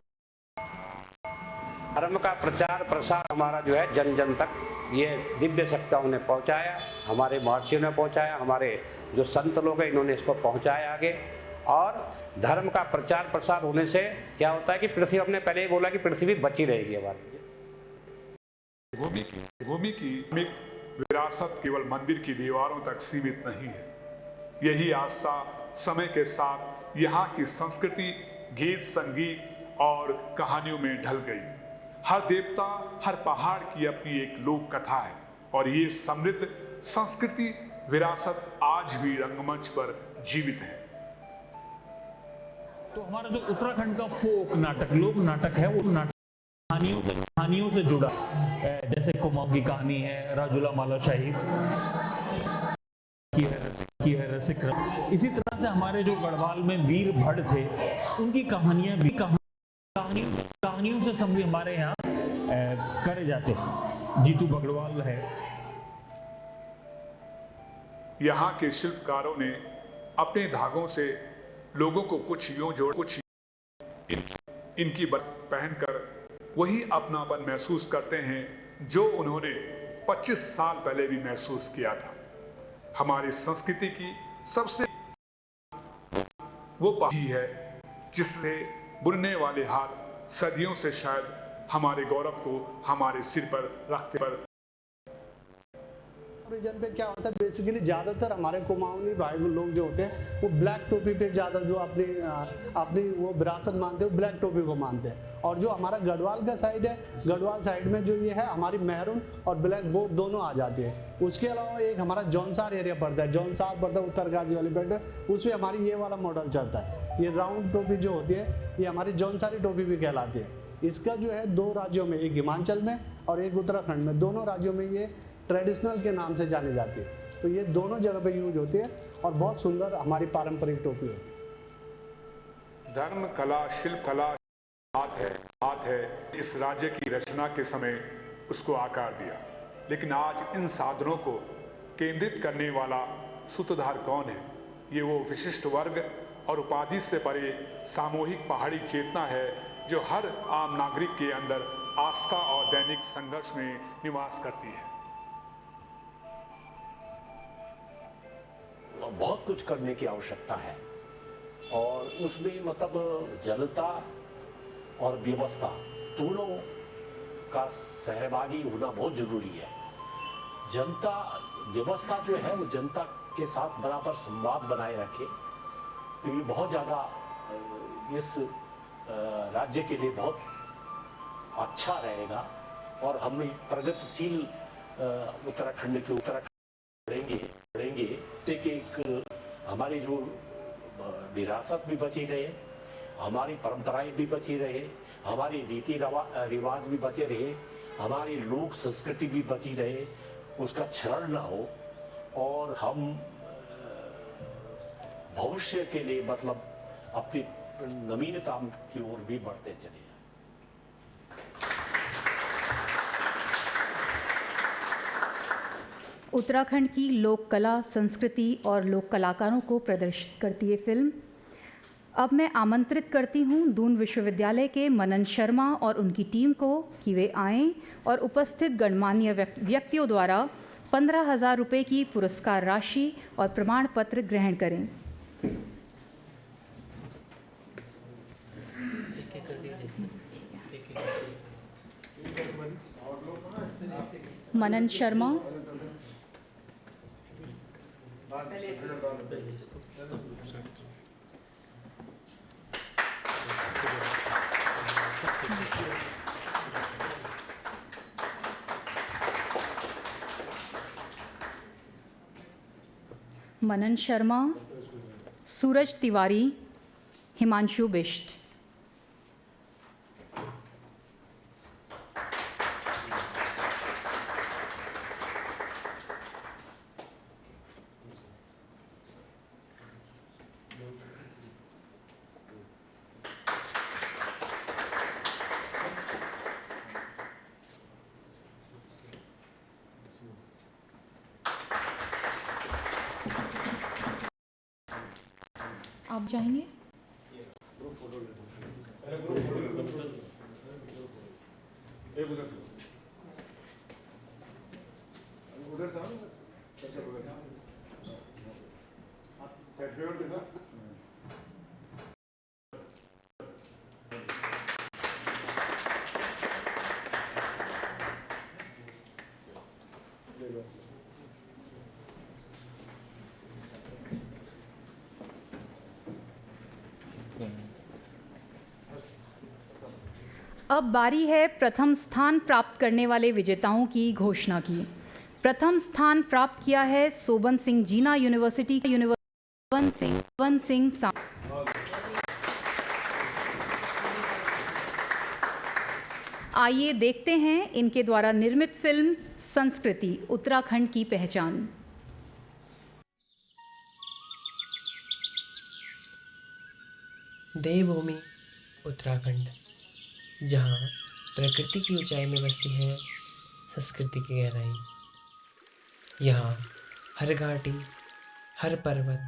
धर्म का प्रचार प्रसार हमारा जो है जन जन तक ये दिव्य सत्ताओं ने पहुंचाया, हमारे महर्षियों ने पहुंचाया, हमारे जो संत लोग हैं इन्होंने इसको पहुंचाया आगे। और धर्म का प्रचार प्रसार होने से क्या होता है कि पृथ्वी, हमने पहले ही बोला कि पृथ्वी बची रहेगी हमारी। भूमि की विरासत केवल मंदिर की दीवारों तक सीमित नहीं है। यही आस्था समय के साथ यहाँ की संस्कृति, गीत संगीत और कहानियों में ढल गई। हर देवता, हर पहाड़ की अपनी एक लोक कथा है और ये समृद्ध संस्कृति विरासत आज भी रंगमंच पर जीवित है। तो हमारा जो उत्तराखंड का फोक नाटक, लोक नाटक है, वो नाटक कहानियों से जुड़ा, जैसे कुमाऊं की कहानी है, राजुला माला शाही की है रसिक। इसी तरह से हमारे जो गढ़वाल में वीर भट्ट थे, उनकी कहानियां भी कहानियों से सभी हमारे यहाँ करे जाते। जीतू बगड़वाल है। यहाँ के शिल्पकारों ने अपने धागों से लोगों को कुछ यूं जोड़, कुछ इनकी पहनकर वही अपनापन महसूस करते हैं जो उन्होंने 25 साल पहले भी महसूस किया था। हमारी संस्कृति की सबसे वो पाही है जिससे बुनने वाले हाथ सदियों से शायद हमारे गौरव को हमारे सिर पर रखते पर। रीजन पे क्या होता है, बेसिकली ज़्यादातर हमारे कुमाऊनी भाई लोग जो होते हैं वो ब्लैक टोपी पे ज़्यादा जो अपनी वो विरासत मानते हैं, ब्लैक टोपी को मानते हैं। और जो हमारा गढ़वाल का साइड है, गढ़वाल साइड में जो ये है हमारी मैरून और ब्लैक वो दोनों आ जाती है। उसके अलावा एक हमारा जौनसार एरिया पड़ता है, जौनसार पड़ता है उत्तरकाशी वाली बेल्ट है, उसमें हमारी ये वाला मॉडल चलता है। ये राउंड टोपी जो होती है ये हमारी जौनसारी टोपी भी कहलाती है। इसका जो है 2 राज्यों में, एक हिमाचल में और एक उत्तराखंड में, दोनों राज्यों में ये ट्रेडिशनल के नाम से जानी जाती है। तो ये दोनों जगह पे यूज होती है और बहुत सुंदर हमारी पारंपरिक टोपी होती है। धर्म, कला, शिल्प कला हाथ है इस राज्य की रचना के समय उसको आकार दिया। लेकिन आज इन साधनों को केंद्रित करने वाला सूत्रधार कौन है? ये वो विशिष्ट वर्ग और उपाधि से परे सामूहिक पहाड़ी चेतना है जो हर आम नागरिक के अंदर आस्था और दैनिक संघर्ष में निवास करती है। बहुत कुछ करने की आवश्यकता है और उसमें मतलब जनता और व्यवस्था दोनों का सहभागी होना बहुत जरूरी है। जनता व्यवस्था जो है वो जनता के साथ बराबर संवाद बनाए रखे तो ये बहुत ज़्यादा इस राज्य के लिए बहुत अच्छा रहेगा और हम प्रगतिशील उत्तराखंड बढ़ेंगे कि एक हमारी जो विरासत भी बची रहे, हमारी परंपराएं भी बची रहे, हमारी रीति रिवाज भी बचे रहे, हमारी लोक संस्कृति भी बची रहे, उसका क्षरण ना हो और हम भविष्य के लिए मतलब अपनी नवीनता की ओर भी बढ़ते चले। उत्तराखंड की लोक कला, संस्कृति और लोक कलाकारों को प्रदर्शित करती है फिल्म। अब मैं आमंत्रित करती हूँ दून विश्वविद्यालय के मनन शर्मा और उनकी टीम को कि वे आएँ और उपस्थित गणमान्य व्यक्तियों द्वारा 15,000 रुपये की पुरस्कार राशि और प्रमाण पत्र ग्रहण करें। मनन शर्मा, मनन शर्मा, सूरज तिवारी, हिमांशु बिष्ट। आप जाएंगे? अब बारी है प्रथम स्थान प्राप्त करने वाले विजेताओं की घोषणा की। प्रथम स्थान प्राप्त किया है सोबन सिंह जीना यूनिवर्सिटी सोबन सिंह आइए देखते हैं इनके द्वारा निर्मित फिल्म संस्कृति उत्तराखंड की पहचान। देवभूमि उत्तराखंड, जहाँ प्रकृति की ऊंचाई में बसती है संस्कृति की गहराई। यहाँ हर घाटी, हर पर्वत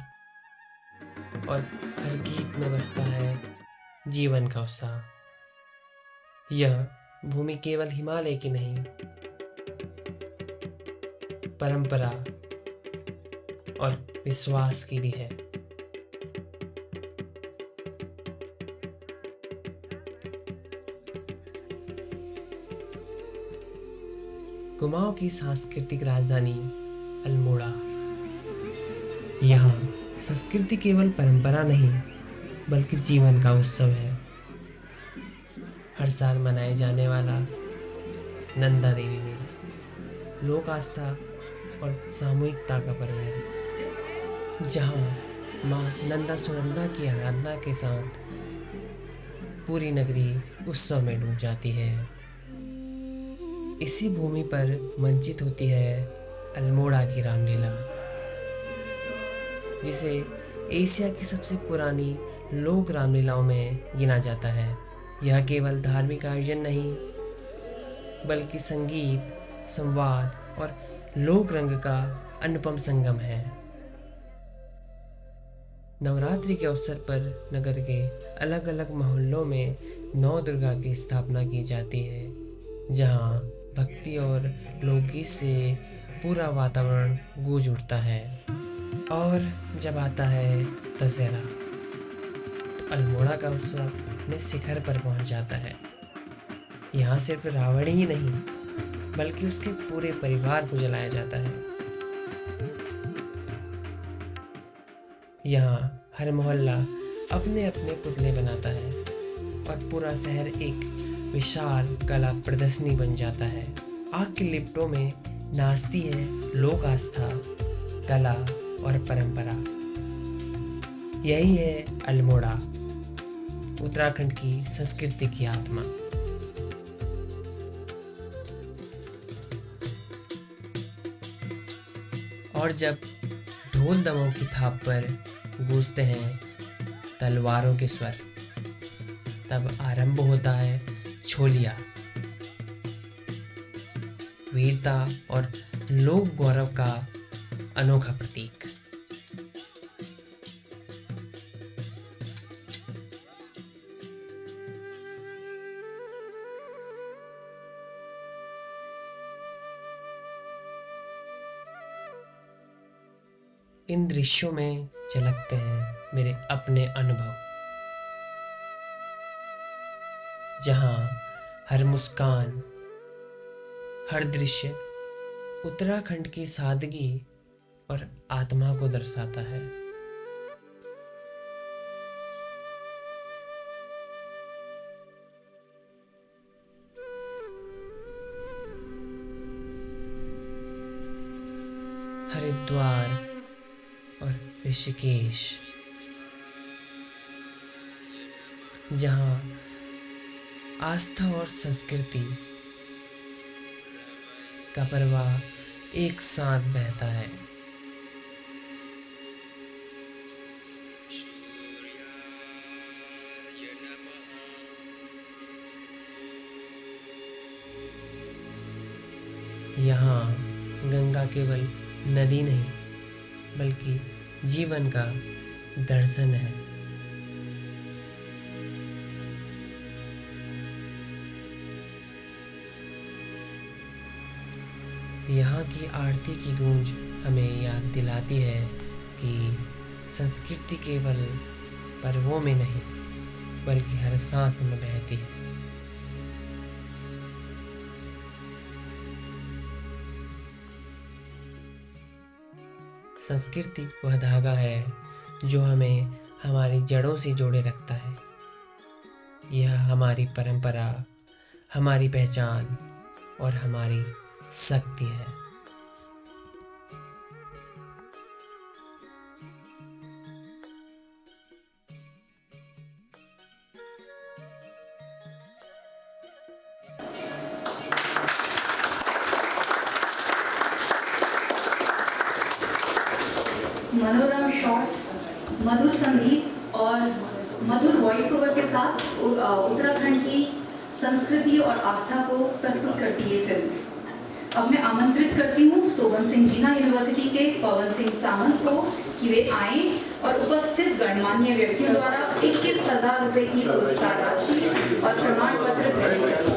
और हर गीत में बसता है जीवन का उत्साह। यह भूमि केवल हिमालय की नहीं, परंपरा और विश्वास की भी है। कुमाऊं की सांस्कृतिक राजधानी अल्मोड़ा। यहाँ संस्कृति केवल परंपरा नहीं बल्कि जीवन का उत्सव है। हर साल मनाए जाने वाला नंदा देवी मेला लोक आस्था और सामूहिकता का पर्व है, जहाँ माँ नंदा सुनंदा की आराधना के साथ पूरी नगरी उत्सव में डूब जाती है। इसी भूमि पर मंचित होती है अल्मोड़ा की रामलीला, जिसे एशिया की सबसे पुरानी लोक रामलीलाओं में गिना जाता है। यह केवल धार्मिक आयोजन नहीं बल्कि संगीत, संवाद और लोक रंग का अनुपम संगम है। नवरात्रि के अवसर पर नगर के अलग अलग मोहल्लों में नौ दुर्गा की स्थापना की जाती है, जहां भक्ति और लोकगीत से पूरा वातावरण गूंज उठता है। और जब आता है दशहरा तो अल्मोड़ा का उत्सव अपने शिखर पर पहुंच जाता है। यहाँ सिर्फ रावण ही नहीं बल्कि उसके पूरे परिवार को जलाया जाता है। यहाँ हर मोहल्ला अपने अपने पुतले बनाता है और पूरा शहर एक विशाल कला प्रदर्शनी बन जाता है। आग के लिपटों में नाचती है लोक आस्था, कला और परंपरा। यही है अल्मोड़ा, उत्तराखंड की संस्कृति की आत्मा। और जब ढोल दमों की थाप पर गूंजते हैं तलवारों के स्वर, तब आरंभ होता है छोलिया। वीरता और लोक गौरव का अनोखा प्रतीक। इन दृश्यों में झलकते हैं मेरे अपने अनुभव, जहां हर मुस्कान, हर दृश्य उत्तराखंड की सादगी और आत्मा को दर्शाता है। हरिद्वार और ऋषिकेश, जहां आस्था और संस्कृति का प्रवाह एक साथ बहता है। यहाँ गंगा केवल नदी नहीं बल्कि जीवन का दर्शन है। यहाँ की आरती की गूंज हमें याद दिलाती है कि संस्कृति केवल पर्वों में नहीं बल्कि हर सांस में बहती है। संस्कृति वह धागा है जो हमें हमारी जड़ों से जोड़े रखता है। यह हमारी परंपरा, हमारी पहचान और हमारी शक्ति है। मनोरम शॉट्स, मधुर संगीत और मधुर वॉइस ओवर के साथ उत्तराखंड की संस्कृति और आस्था को प्रस्तुत करती है फिल्म। अब मैं आमंत्रित करती हूँ सोबन सिंह जीना यूनिवर्सिटी के पवन सिंह सावंत को कि वे आए और उपस्थित गणमान्य व्यक्तियों द्वारा 21,000 रुपये की पुरस्कार राशि और प्रमाण पत्र ग्रहण करें।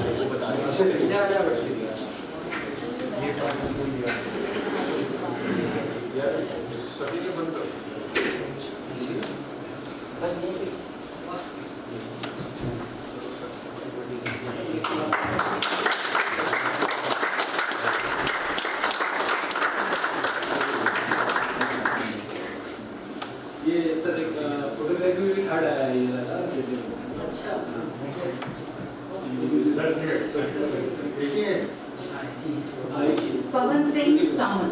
ये सर फोटोग्राफी भी खड़ा है ये पवन सिंह सावंत।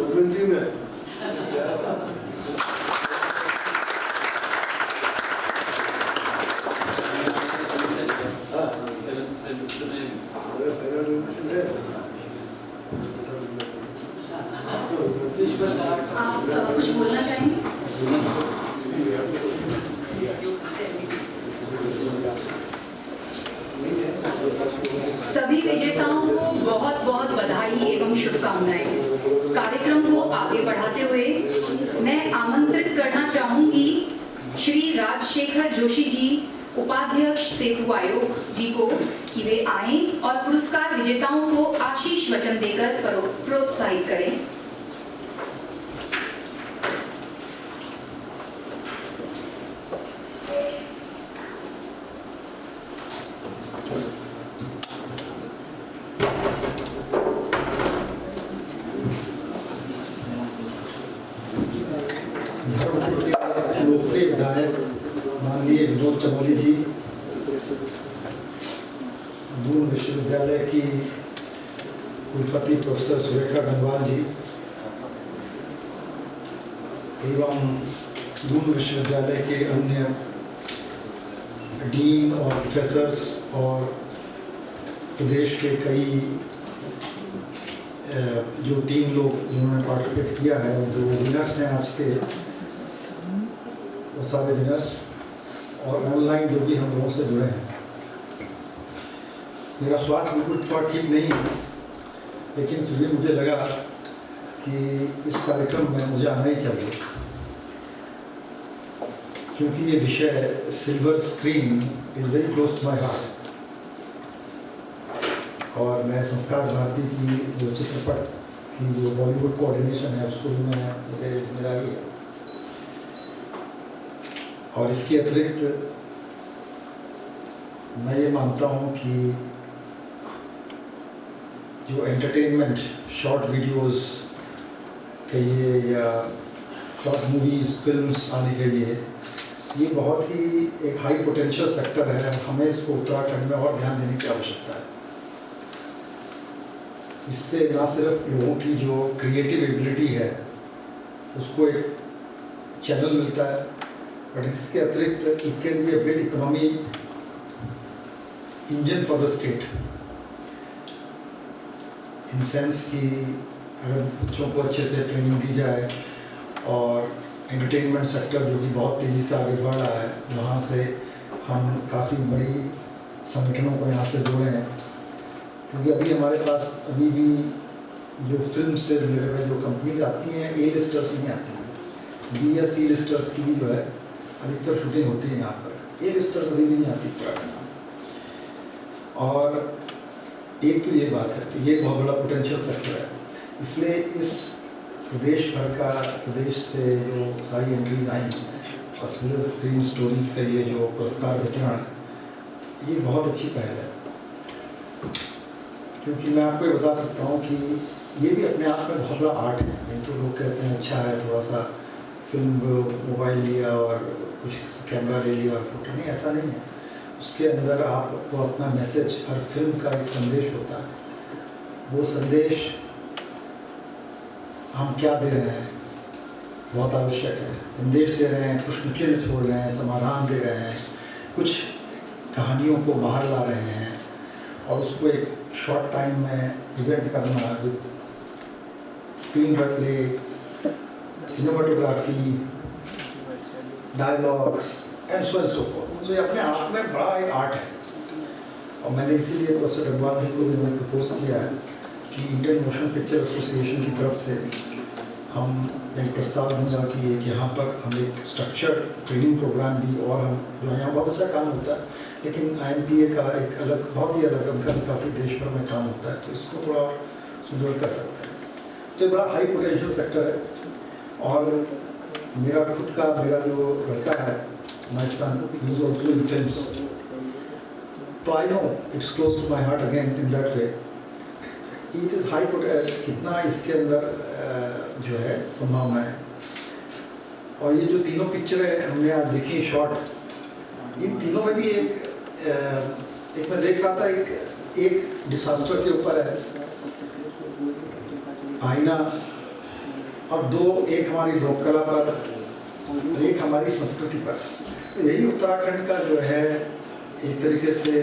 आप कुछ बोलना चाहेंगे? सभी विजेताओं को बहुत बहुत बधाई एवं शुभकामनाएं। कार्यक्रम को आगे बढ़ाते हुए मैं आमंत्रित करना चाहूंगी श्री राजशेखर जोशी जी, उपाध्यक्ष सेतु आयोग जी को कि वे आएं और पुरस्कार विजेताओं को आशीष वचन देकर प्रोत्साहित करें। लोकप्रिय विधायक माननीय विनोद चमोली जी, दून विश्वविद्यालय की कुलपति प्रोफेसर सुरेखा गंगवाल जी एवं दून विश्वविद्यालय के अन्य डीन और प्रोफेसर्स और प्रदेश के कई जो टीम लोग जिन्होंने पार्टिसिपेट किया है, जो विनर्स हैं आज के, वो सारे विनर्स और ऑनलाइन जो भी हम लोगों से जुड़े हैं। मेरा स्वास्थ्य बिल्कुल थोड़ा ठीक नहीं है, लेकिन फिर भी मुझे लगा कि इस कार्यक्रम में मुझे आना ही चाहिए, क्योंकि ये विषय silver screen is very close to my heart. और मैं संस्कार भारती की जो चित्रपट की जो बॉलीवुड कोऑर्डिनेशन है उसको भी मुझे जिम्मेदारी है। और इसके अतिरिक्त मैं ये मानता हूँ कि जो एंटरटेनमेंट शॉर्ट वीडियोस के लिए या शॉर्ट मूवीज़ फिल्म्स आने के लिए ये बहुत ही एक हाई पोटेंशियल सेक्टर है। हमें इसको उत्तराखंड में और ध्यान देने की आवश्यकता है। इससे ना सिर्फ लोगों की जो क्रिएटिव एबिलिटी है उसको एक चैनल मिलता है, बट इसके अतिरिक्त it can be a big economy engine for the state, in sense कि अगर बच्चों को अच्छे से ट्रेनिंग दी जाए और एंटरटेनमेंट सेक्टर जो कि बहुत तेज़ी से आगे बढ़ रहा है, वहाँ से हम काफ़ी बड़ी संगठनों को यहाँ से जोड़े हैं। क्योंकि अभी हमारे पास अभी भी जो फिल्म से रिलेटेड जो कंपनीज आती हैं ए लिस्टर्स नहीं आती हैं। बी या सी लिस्टर्स की भी जो है अधिकतर शूटिंग होती है यहाँ पर। ए लिस्टर्स अभी भी नहीं आती उत्तराखंड में। और एक तो ये बात है, तो ये बहुत बड़ा पोटेंशियल सेक्टर है। इसलिए इस प्रदेश से जो सारी एंट्रीज आई और सिल्वर स्क्रीन स्टोरीज़ का ये जो पुरस्कार वितरण, ये बहुत अच्छी पहल है। क्योंकि मैं आपको ये बता सकता हूँ कि ये भी अपने आप में बहुत बड़ा आर्ट है। नहीं तो लोग कहते हैं अच्छा है, थोड़ा सा फिल्म मोबाइल लिया और कुछ कैमरा ले लिया और फोटो, नहीं, ऐसा नहीं है। उसके अंदर आपको अपना मैसेज, हर फिल्म का एक संदेश होता है। वो संदेश हम क्या दे रहे हैं बहुत आवश्यक है। संदेश दे रहे हैं, प्रश्न चिन्ह छोड़ रहे हैं, समाधान दे रहे हैं, कुछ कहानियों को बाहर ला रहे हैं और उसको एक शॉर्ट टाइम में प्रेजेंट करना with screen play, cinematography, dialogues and so fourth. तो ये अपने आप में बड़ा एक आर्ट है। और मैंने इसीलिए प्रोफेसर अग्रवाल जी को भी मैंने प्रपोज किया है कि इंडियन मोशन पिक्चर एसोसिएशन की तरफ से हम एक प्रस्ताव दूंगा कि यहाँ पर हम एक स्ट्रक्चर्ड ट्रेनिंग प्रोग्राम भी, और हम जो यहाँ बहुत अच्छा काम होता है, लेकिन IMPA का एक अलग, बहुत ही अलग, उनका भी काफ़ी देश भर में काम होता है, तो इसको थोड़ा सुदृढ़ कर सकते हैं। तो ये बड़ा हाई पोटेंशियल सेक्टर है। और मेरा जो लड़का है, my son, he is also in films, तो I know it's close to my heart again in that way. It is high potential, कितना इसके अंदर जो है संभावना है। और ये जो तीनों पिक्चरें हमने आज देखी शॉर्ट, इन तीनों में भी एक मैं देख रहा था, एक डिसास्टर के ऊपर है, आईना, और दो, एक हमारी लोक कला पर, एक हमारी संस्कृति पर। तो यही उत्तराखंड का जो है एक तरीके से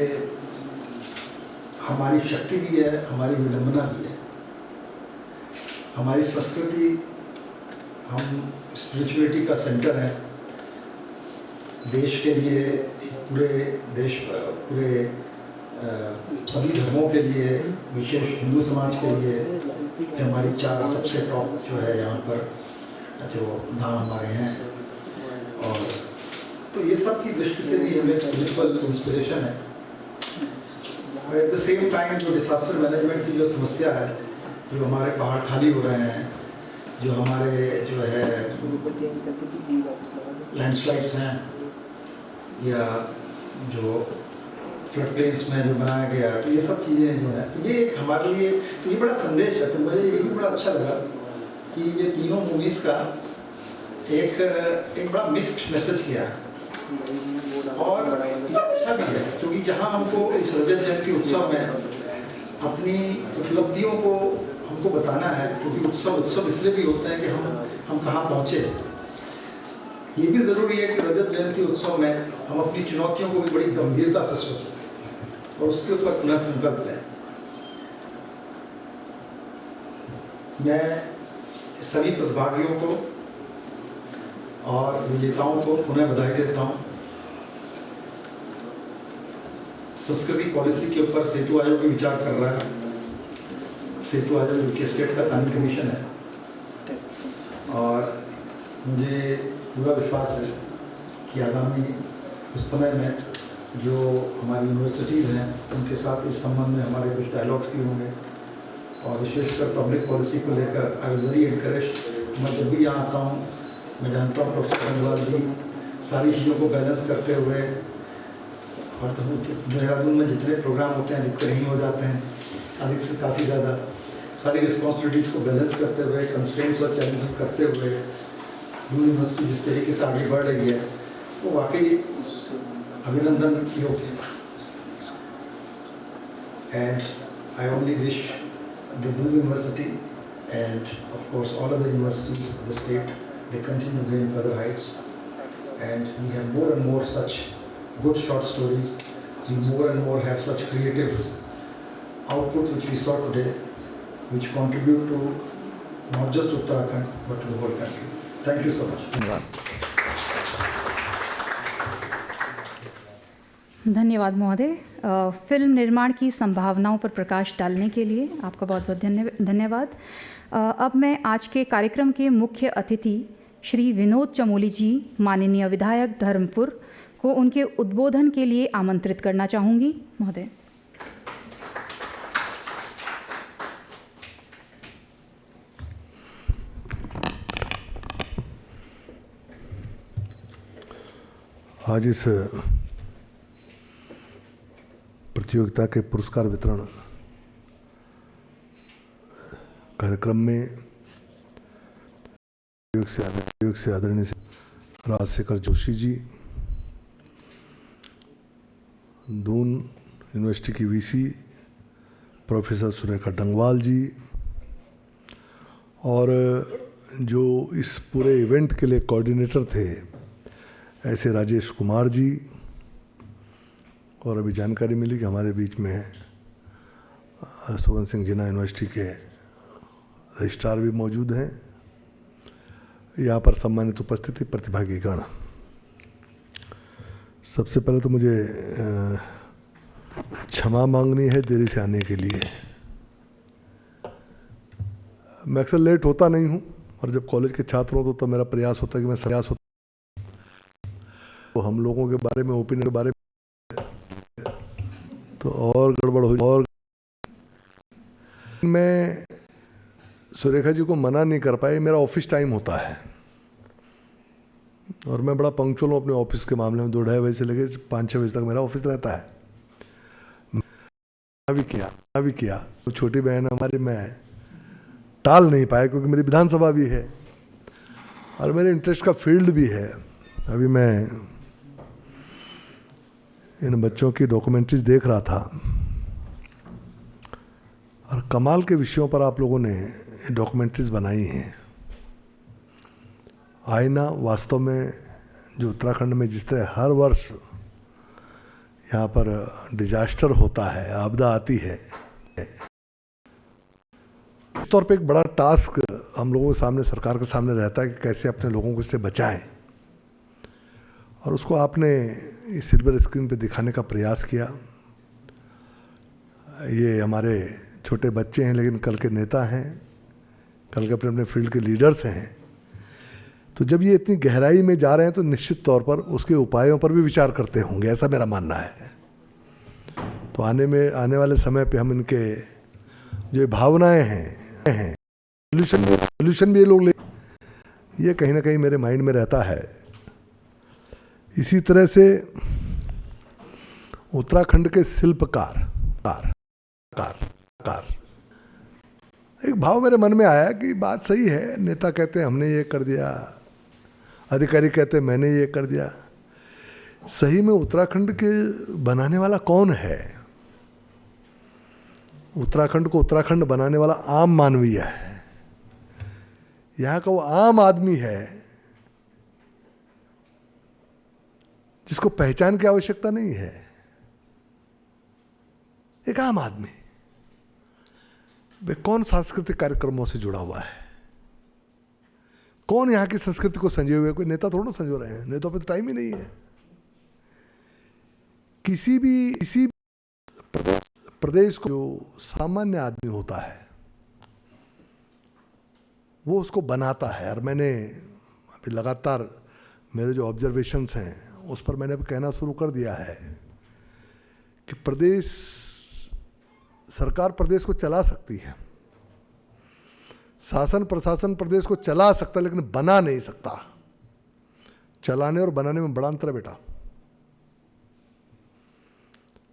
हमारी शक्ति भी है, हमारी विडंबना भी है। हमारी संस्कृति, हम स्पिरिचुअलिटी का सेंटर है देश के लिए, पूरे देश, पूरे सभी धर्मों के लिए, विशेष हिंदू समाज के लिए हमारी चार सबसे टॉप जो है यहाँ पर जो धाम हमारे हैं। और तो ये सब की दृष्टि से भी हमें स्पिरिचुअल इंस्पिरेशन है। और एट द सेम टाइम जो डिजास्टर मैनेजमेंट की जो समस्या है, जो हमारे पहाड़ खाली हो रहे हैं, जो हमारे जो है लैंडस्लाइड्स हैं, या जो फ्लड प्लेन्स में जो बनाया गया, तो ये सब चीज़ें जो है, तो ये एक हमारे लिए, तो ये बड़ा संदेश है। तो मुझे ये भी बड़ा अच्छा लगा कि ये तीनों मूवीज़ का एक बड़ा मिक्स्ड मैसेज किया है। और ये अच्छा भी है, क्योंकि जहाँ हमको इस रजत जयंती उत्सव में अपनी उपलब्धियों को हमको बताना है, क्योंकि उत्सव इसलिए भी होते हैं कि हम कहाँ पहुँचे। ये भी ज़रूरी है कि रजत जयंती उत्सव में हम अपनी चुनौतियों को भी बड़ी गंभीरता से सोचें और उसके ऊपर पुनः संकल्प लें। मैं सभी प्रतिभागियों को और विजेताओं को पुनः बधाई देता हूँ। संस्कृति पॉलिसी के ऊपर सेतु आयोग भी विचार कर रहा है। सेतु आयोग के स्टेट का प्लानिंग कमीशन है, और मुझे पूरा विश्वास है कि आगामी उस समय में जो हमारी यूनिवर्सिटीज़ हैं उनके साथ इस संबंध में हमारे कुछ डायलॉग्स भी होंगे। और विशेषकर पब्लिक पॉलिसी को लेकर आई वाज वेरी एनकरेज्ड। मैं जब भी यहाँ आता हूँ, मैं जानता हूँ प्रोफेसर अग्रवाल जी सारी चीज़ों को बैलेंस करते हुए, और देहरादून में जितने प्रोग्राम होते हैं, जितने नहीं हो जाते हैं, अधिक से काफ़ी ज़्यादा, सारी रिस्पॉन्सिबिलिटीज़ को बैलेंस करते हुए, कंस्ट्रेंट्स और चैलेंजेस करते हुए यूनिवर्सिटी जिस तरीके से आगे बढ़ रही है, वो वाकई अभिनंदन योग्य है। And I only wish the Duke University and of course all other universities of the state, they continue to gain further heights, and we have more and more such good short stories. We more and more have such creative output which we saw today, which contribute to not just Uttarakhand but to the whole country. Thank you so much. धन्यवाद महोदय। फिल्म निर्माण की संभावनाओं पर प्रकाश डालने के लिए आपका बहुत बहुत धन्यवाद। अब मैं आज के कार्यक्रम के मुख्य अतिथि श्री विनोद चमोली जी, माननीय विधायक धर्मपुर, को उनके उद्बोधन के लिए आमंत्रित करना चाहूँगी। महोदय। आज इस प्रतियोगिता के पुरस्कार वितरण कार्यक्रम में योग से आदरणीय राजशेखर जोशी जी, दून यूनिवर्सिटी की वीसी प्रोफेसर सुरेखा डंगवाल जी, और जो इस पूरे इवेंट के लिए कोऑर्डिनेटर थे ऐसे राजेश कुमार जी, और अभी जानकारी मिली कि हमारे बीच में सुवन सिंह जिना यूनिवर्सिटी के रजिस्ट्रार भी मौजूद हैं। यहाँ पर सम्मानित उपस्थिति प्रतिभागी गण, सबसे पहले तो मुझे क्षमा मांगनी है देरी से आने के लिए। मैं अक्सर लेट होता नहीं हूँ, और जब कॉलेज के छात्र हो तो मेरा प्रयास होता है कि मैं प्रयास होता तो हम लोगों के बारे में, ओपिनियन के बारे में तो और गड़बड़ हो। और मैं सुरेखा जी को मना नहीं कर पाए, मेरा ऑफिस टाइम होता है और मैं बड़ा पंक्चुअल हूँ अपने ऑफिस के मामले में। 2-2:30 बजे से लेकर 5-6 बजे तक मेरा ऑफिस रहता है। भी किया तो छोटी बहन हमारी, मैं टाल नहीं पाया क्योंकि मेरी विधानसभा भी है और मेरे इंटरेस्ट का फील्ड भी है। अभी मैं इन बच्चों की डॉक्यूमेंट्रीज देख रहा था और कमाल के विषयों पर आप लोगों ने डॉक्यूमेंट्रीज बनाई हैं। आईना वास्तव में जो उत्तराखंड में जिस तरह हर वर्ष यहाँ पर डिजास्टर होता है, आपदा आती है, इस तौर पे एक बड़ा टास्क हम लोगों के सामने, सरकार के सामने रहता है कि कैसे अपने लोगों को इससे बचाएं, और उसको आपने इस सिल्वर स्क्रीन पे दिखाने का प्रयास किया। ये हमारे छोटे बच्चे हैं लेकिन कल के नेता हैं, कल के अपने अपने फील्ड के लीडर्स हैं। तो जब ये इतनी गहराई में जा रहे हैं तो निश्चित तौर पर उसके उपायों पर भी विचार करते होंगे, ऐसा मेरा मानना है। तो आने वाले समय पे हम इनके जो भावनाएं हैं सोल्यूशन भी ये लोग ये कहीं ना कहीं मेरे माइंड में रहता है। इसी तरह से उत्तराखंड के शिल्पकार एक भाव मेरे मन में आया कि बात सही है, नेता कहते हैं हमने ये कर दिया, अधिकारी कहते हैं मैंने ये कर दिया। सही में उत्तराखंड के बनाने वाला कौन है? उत्तराखंड को उत्तराखंड बनाने वाला आम मानवीय है, यहाँ का वो आम आदमी है जिसको पहचान की आवश्यकता नहीं है। एक आम आदमी वे कौन सांस्कृतिक कार्यक्रमों से जुड़ा हुआ है, कौन यहाँ की संस्कृति को संजोए हुए? कोई नेता थोड़ा संजो रहे हैं, नेताओं पे तो टाइम ही नहीं है। किसी भी प्रदेश को जो सामान्य आदमी होता है वो उसको बनाता है। और मैंने अभी लगातार मेरे जो ऑब्जर्वेशंस हैं उस पर मैंने अब कहना शुरू कर दिया है कि सरकार प्रदेश को चला सकती है, शासन प्रशासन प्रदेश को चला सकता है, लेकिन बना नहीं सकता। चलाने और बनाने में बड़ा अंतर है बेटा।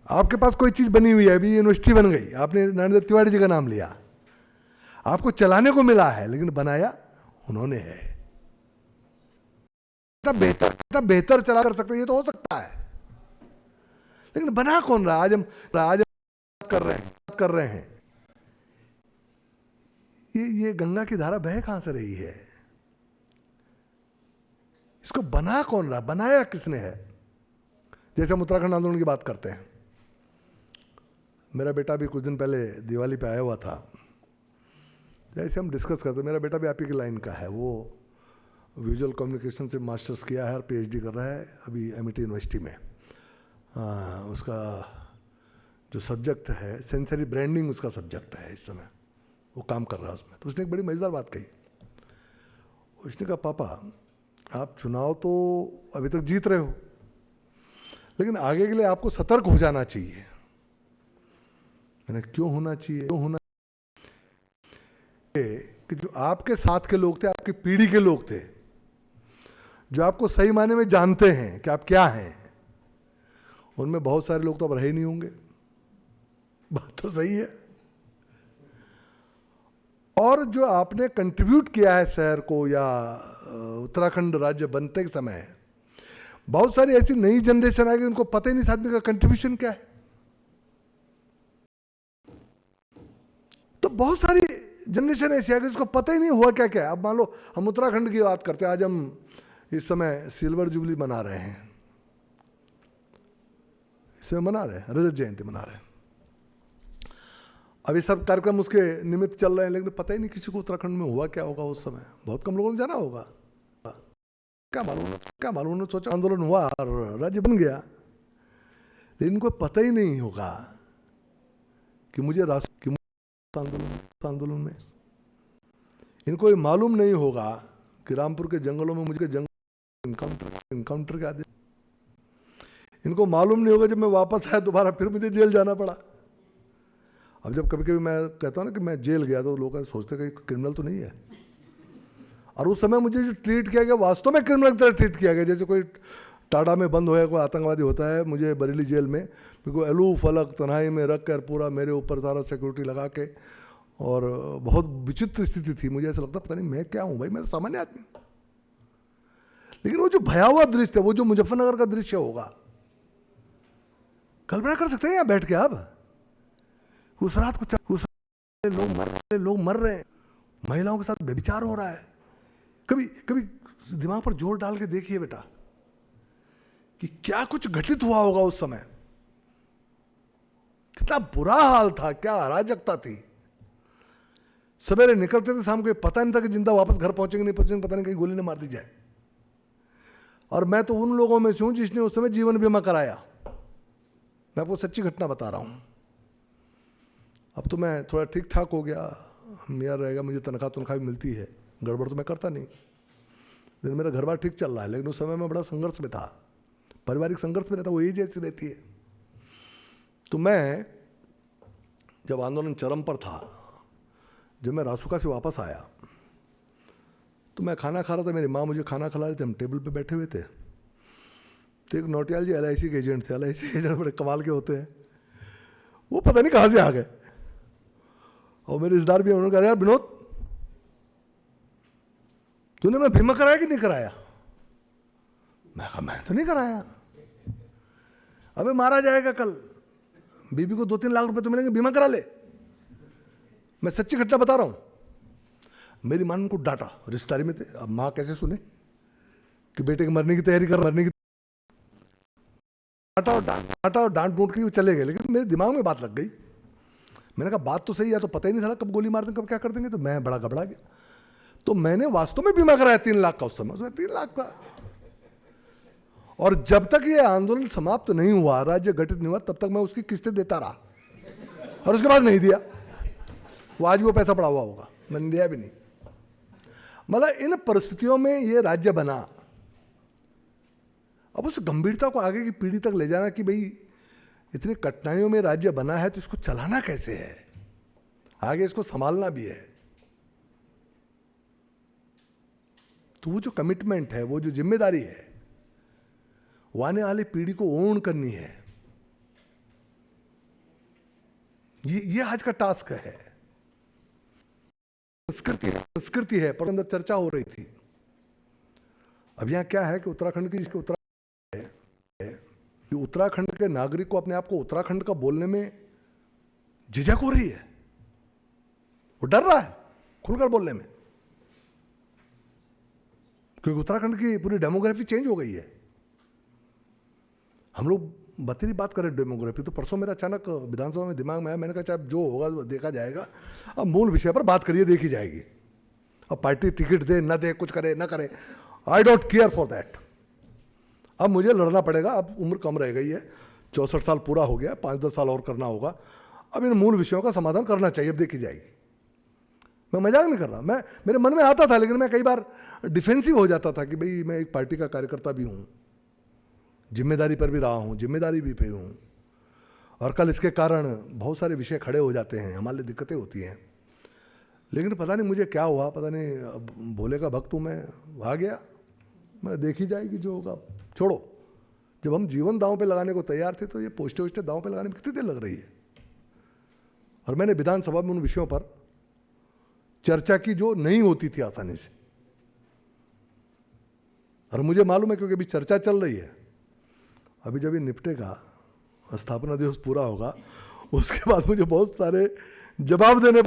आपके पास कोई चीज बनी हुई है, अभी यूनिवर्सिटी बन गई, आपने नरेंद्र तिवारी जी का नाम लिया, आपको चलाने को मिला है लेकिन बनाया उन्होंने है। बेहतर चला कर सकते, ये तो हो सकता है, लेकिन बना कौन रहा? आज हम कर रहे हैं ये गंगा की धारा बह कहां से रही है? इसको बना कौन रहा? बनाया किसने है? जैसे हम उत्तराखंड आंदोलन की बात करते हैं, मेरा बेटा भी कुछ दिन पहले दिवाली पे आया हुआ था, जैसे हम डिस्कस करते, मेरा बेटा भी आप ही की लाइन का है, वो विजुअल कम्युनिकेशन से मास्टर्स किया है और पीएचडी कर रहा है अभी एमआईटी यूनिवर्सिटी में। उसका जो सब्जेक्ट है सेंसरी ब्रांडिंग, उसका सब्जेक्ट है, इस समय वो काम कर रहा है उसमें। तो उसने एक बड़ी मजेदार बात कही, उसने कहा पापा आप चुनाव तो अभी तक जीत रहे हो, लेकिन आगे के लिए आपको सतर्क हो जाना चाहिए। मैंने क्यों होना चाहिए? कि जो आपके साथ के लोग थे, आपकी पीढ़ी के लोग थे, जो आपको सही मायने में जानते हैं कि आप क्या हैं, उनमें बहुत सारे लोग तो अब रहे नहीं होंगे। बात तो सही है। और जो आपने कंट्रीब्यूट किया है शहर को या उत्तराखंड राज्य बनते के समय, बहुत सारी ऐसी नई जनरेशन आएगी उनको पता ही नहीं इस आदमी का कंट्रीब्यूशन क्या है। तो बहुत सारी जनरेशन ऐसी आएगी जिसको पता ही नहीं हुआ क्या क्या है। अब मान लो हम उत्तराखंड की बात करते हैं, आज हम इस समय सिल्वर जुबली मना रहे हैं, इस समय मना रहे हैं, रजत जयंती मना रहे हैं। अब ये सब कार्यक्रम उसके निमित्त चल रहे हैं, लेकिन पता ही नहीं किसी को उत्तराखंड में हुआ क्या होगा उस समय। बहुत कम लोगों ने जाना होगा। क्या मालूम ने सोचा आंदोलन हुआ और राज्य बन गया, लेकिन इनको पता ही नहीं होगा कि मुझे आंदोलन में, इनको ये मालूम नहीं होगा कि रामपुर के जंगलों में मुझे इनकाउंटर के आदेश, इनको मालूम नहीं होगा जब मैं वापस आया दोबारा फिर मुझे जेल जाना पड़ा। अब जब कभी कभी मैं कहता हूँ ना कि मैं जेल गया तो लोग सोचते कि क्रिमिनल तो नहीं है, और उस समय मुझे जो ट्रीट किया गया वास्तव में क्रिमिनल की तरह ट्रीट किया गया। जैसे कोई टाटा में बंद होया कोई आतंकवादी होता है, मुझे बरेली जेल में बिल्कुल अलूफ अलग तन्हाई में रख कर पूरा मेरे ऊपर सारा सिक्योरिटी लगा के, और बहुत विचित्र स्थिति थी। मुझे ऐसा लगता पता नहीं मैं क्या हूँ भाई, मैं तो सामान्य आदमी हूँ। लेकिन वो जो भयावह दृश्य है, वो जो मुजफ्फरनगर का दृश्य होगा, कल्पना कर सकते हैं यहाँ बैठ के आप? उस रात को लोग मर रहे हैं, महिलाओं के साथ व्यभिचार हो रहा है। कभी कभी दिमाग पर जोर डाल के देखिए बेटा कि क्या कुछ घटित हुआ होगा उस समय, कितना बुरा हाल था, क्या अराजकता थी। सवेरे निकलते थे, शाम को पता नहीं था कि जिंदा वापस घर पहुंचेंगे नहीं पहुंचेंगे, पता नहीं कहीं गोली न मार दी जाए। और मैं तो उन लोगों में से हूं जिसने उस समय जीवन बीमा कराया। मैं आपको सच्ची घटना बता रहा हूं। अब तो मैं थोड़ा ठीक ठाक हो गया, मेरा रहेगा, मुझे तनख्वाह भी मिलती है, गड़बड़ तो मैं करता नहीं, लेकिन मेरा घर बार ठीक चल रहा है। लेकिन उस समय मैं बड़ा संघर्ष में था, पारिवारिक संघर्ष में रहता, वही जैसी रहती है। तो मैं जब आंदोलन चरम पर था, जब मैं रासुका से वापस आया तो मैं खाना खा रहा था, मेरी माँ मुझे खाना खिला रही थी, हम टेबल पे बैठे हुए थे। तो एक नौटियाल जी LIC के एजेंट थे, LIC के एजेंट बड़े कमाल के होते हैं, वो पता नहीं कहाँ से आ गए, और मेरे रिश्तेदार भी, उन्होंने कहा यार विनोद तूने मैं बीमा कराया कि नहीं कराया? मैं कहा मैं तो नहीं कराया। अबे मारा जाएगा कल, बीबी को 2-3 लाख रुपए तो मिलेंगे, बीमा करा ले। मैं सच्ची घटना बता रहा हूं। मेरी मां ने उनको डांटा, रिश्तेदारी में थे। अब मां कैसे सुने कि बेटे के मरने की तैयारी कर, डांटा और डांट डूंट के वो चले गए। लेकिन मेरे दिमाग में बात लग गई। मैंने कहा बात तो सही है, तो पता ही नहीं चला कब गोली मार देंगे, कब क्या कर देंगे। तो मैं बड़ा घबरा गया। तो मैंने वास्तव में बीमा कराया 3 लाख का, उस समय उसमें 3 लाख था। और जब तक ये आंदोलन समाप्त नहीं हुआ, राज्य गठित नहीं हुआ, तब तक मैं उसकी किस्तें देता रहा, और उसके बाद नहीं दिया। वो आज भी वो पैसा पड़ा हुआ होगा, मैंने दिया भी नहीं। मतलब इन परिस्थितियों में ये राज्य बना। अब उस गंभीरता को आगे की पीढ़ी तक ले जाना कि भाई इतनी कठिनाइयों में राज्य बना है तो इसको चलाना कैसे है, आगे इसको संभालना भी है। तो वो जो कमिटमेंट है, वो जो जिम्मेदारी है, वो आने वाली पीढ़ी को ओन करनी है। ये आज का टास्क है। संस्कृति है, पर अंदर चर्चा हो रही थी। अब यहां क्या है कि उत्तराखंड उत्तराखंड के नागरिक को अपने आप को उत्तराखंड का बोलने में झिझक हो रही है, वो डर रहा है खुलकर बोलने में, क्योंकि उत्तराखंड की पूरी डेमोग्राफी चेंज हो गई है। हम लोग बतेरी बात करें डेमोग्राफी, तो परसों मेरा अचानक विधानसभा में दिमाग में आया, मैंने कहा चाहे जो होगा वो देखा जाएगा, अब मूल विषय पर बात करिए, देखी जाएगी। अब पार्टी टिकट दे ना दे, कुछ करे ना करे, I don't care for that. अब मुझे लड़ना पड़ेगा, अब उम्र कम रह गई है, 64 साल पूरा हो गया, 5-10 साल और करना होगा। अब इन मूल विषयों का समाधान करना चाहिए, अब देखी जाएगी। मैं मजाक नहीं कर रहा, मेरे मन में आता था, लेकिन मैं कई बार डिफेंसिव हो जाता था कि भाई मैं एक पार्टी का कार्यकर्ता भी हूँ, जिम्मेदारी पर भी रहा हूँ, जिम्मेदारी भी पे हूँ, और कल इसके कारण बहुत सारे विषय खड़े हो जाते हैं, हमारे लिए दिक्कतें होती हैं। लेकिन पता नहीं मुझे क्या हुआ, पता नहीं, अब भोले का भक्त हूँ मैं, आ गया, मैं देखी जाएगी जो होगा, छोड़ो। जब हम जीवन दांव पे लगाने को तैयार थे तो ये पोस्टे वोस्टे दांव पे लगाने में कितनी देर लग रही है। और मैंने विधानसभा में उन विषयों पर चर्चा की जो नहीं होती थी आसानी से, और मुझे मालूम है क्योंकि अभी चर्चा चल रही है। अभी जब ये निपटेगा, स्थापना दिवस पूरा होगा, उसके बाद मुझे बहुत सारे जवाब देने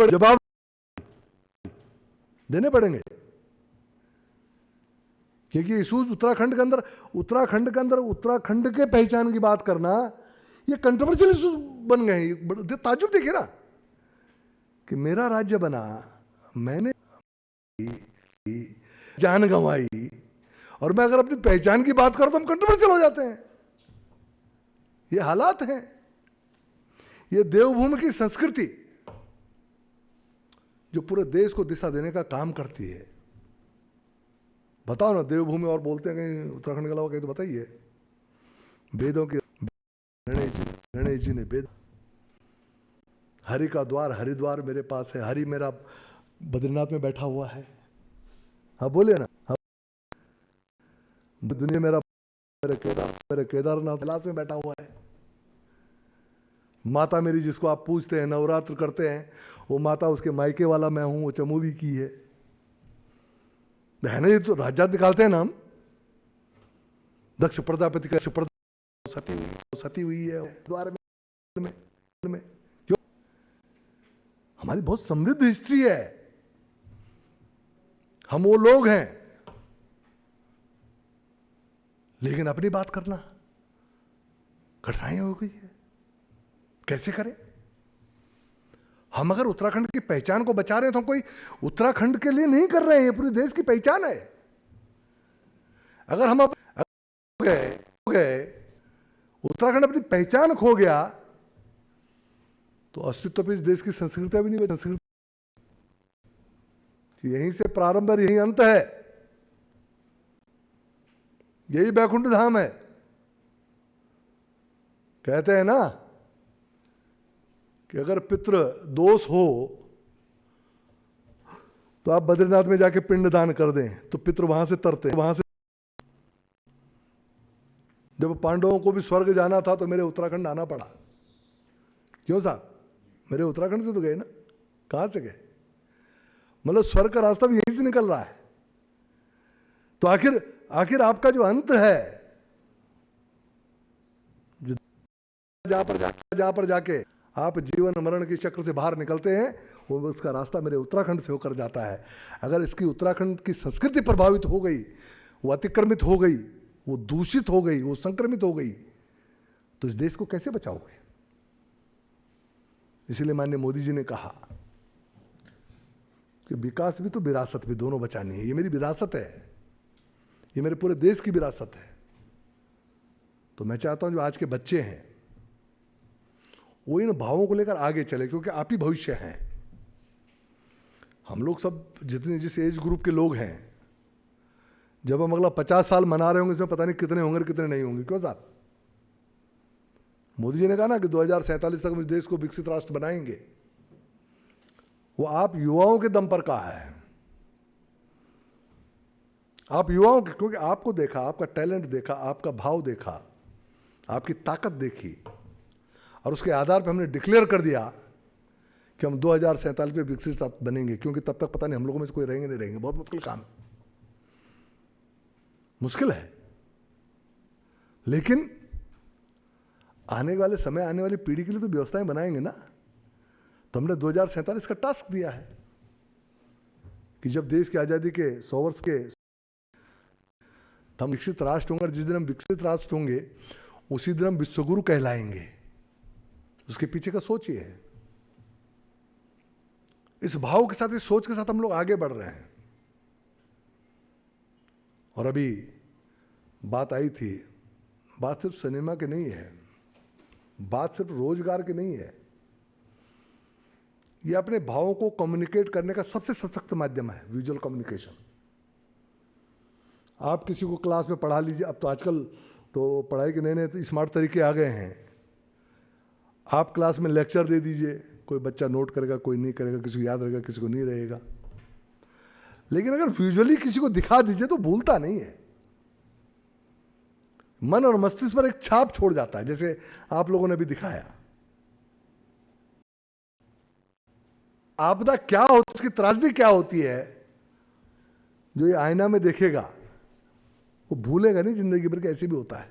पड़ेंगे, क्योंकि इशूज उत्तराखंड के अंदर उत्तराखंड के पहचान की बात करना ये कंट्रोवर्शियल इशू बन गए हैं। ताजुब देखिए ना कि मेरा राज्य बना, मैंने जान गंवाई, और मैं अगर अपनी पहचान की बात करूं तो हम कंट्रोवर्शियल हो जाते हैं। ये हालात हैं। ये देवभूमि की संस्कृति जो पूरे देश को दिशा देने का काम करती है। बताओ ना, देवभूमि और बोलते हैं कहीं उत्तराखंड के अलावा कहीं, तो बताइए। वेदों के गणेश जी ने वेद, हरि का द्वार हरिद्वार मेरे पास है, हरि मेरा बद्रीनाथ में बैठा हुआ है। हाँ बोले ना, दुनिया मेरा मेरे केदारनाथ कैलाश में बैठा हुआ है। माता मेरी जिसको आप पूछते हैं, नवरात्र करते हैं, वो माता उसके मायके वाला मैं हूं, वो चमूवी की है ना। ये तो राज्यात निकालते हैं ना हम। दक्ष प्रजापति का सती हुई है द्वार में क्यों? हमारी बहुत समृद्ध हिस्ट्री है। हम वो लोग हैं, लेकिन अपनी बात करना कठिनाई हो गई है। कैसे करें? हम अगर उत्तराखंड की पहचान को बचा रहे हैं तो हम कोई उत्तराखंड के लिए नहीं कर रहे हैं, ये पूरे देश की पहचान है। अगर हम अब गए उत्तराखंड अपनी पहचान खो गया तो अस्तित्व पे इस देश की संस्कृति भी नहीं बची। संस्कृति यहीं से प्रारंभ है, यहीं अंत है, यही बैकुंठ धाम है। कहते हैं ना कि अगर पितृ दोष हो तो आप बद्रीनाथ में जाके पिंडदान कर दें तो पितृ वहां से तरते, वहां से। जब पांडवों को भी स्वर्ग जाना था तो मेरे उत्तराखंड आना पड़ा। क्यों साहब? मेरे उत्तराखंड से तो गए ना, कहां से गए? मतलब स्वर्ग का रास्ता भी यहीं से निकल रहा है। तो आखिर आपका जो अंत है, जो जहां पर जाके आप जीवन मरण के चक्र से बाहर निकलते हैं, वो उसका रास्ता मेरे उत्तराखंड से होकर जाता है। अगर इसकी उत्तराखंड की संस्कृति प्रभावित हो गई, वो अतिक्रमित हो गई, वो दूषित हो गई, वो संक्रमित हो गई, तो इस देश को कैसे बचाओगे? इसलिए माननीय मोदी जी ने कहा कि विकास भी तो विरासत भी दोनों बचानी है। ये मेरी विरासत है, ये मेरे पूरे देश की विरासत है। तो मैं चाहता हूं जो आज के बच्चे हैं वो इन भावों को लेकर आगे चले, क्योंकि आप ही भविष्य हैं। हम लोग सब जितने जिस एज ग्रुप के लोग हैं, जब हम अगला 50 साल मना रहे होंगे, इसमें पता नहीं कितने होंगे कितने नहीं होंगे। क्यों साहब? मोदी जी ने कहा ना कि 2047 तक हम इस देश को विकसित राष्ट्र बनाएंगे। वो आप युवाओं के दम पर कहा है। आप युवाओं के, क्योंकि आपको देखा, आपका टैलेंट देखा, आपका भाव देखा, आपकी ताकत देखी, और उसके आधार पर हमने डिक्लेयर कर दिया कि हम 2047 पे विकसित राष्ट्र बनेंगे। क्योंकि तब तक पता नहीं हम लोगों में से कोई रहेंगे नहीं रहेंगे। बहुत मुश्किल काम, मुश्किल है, लेकिन आने वाले समय, आने वाली पीढ़ी के लिए तो व्यवस्थाएं बनाएंगे ना। तो हमने 2047 का टास्क दिया है कि जब देश की आज़ादी के 100 वर्ष के हम विकसित राष्ट्र होंगे, जिस दिन हम विकसित राष्ट्र होंगे उसी दिन हम विश्वगुरु कहलाएंगे। उसके पीछे का सोच ये है। इस भाव के साथ, इस सोच के साथ हम लोग आगे बढ़ रहे हैं। और अभी बात आई थी, बात सिर्फ सिनेमा की नहीं है, बात सिर्फ रोजगार की नहीं है। ये अपने भावों को कम्युनिकेट करने का सबसे सशक्त माध्यम है, विजुअल कम्युनिकेशन। आप किसी को क्लास में पढ़ा लीजिए। अब तो आजकल तो पढ़ाई के नए नए स्मार्ट तरीके आ गए हैं। आप क्लास में लेक्चर दे दीजिए, कोई बच्चा नोट करेगा, कोई नहीं करेगा, किसी को याद रहेगा, किसी को नहीं रहेगा। लेकिन अगर विजुअली किसी को दिखा दीजिए तो भूलता नहीं है। मन और मस्तिष्क पर एक छाप छोड़ जाता है, जैसे आप लोगों ने भी दिखाया। आपदा क्या होती है, उसकी त्रासदी क्या होती है, जो ये आईना में देखेगा वो भूलेगा नहीं जिंदगी भर, कैसे भी होता है।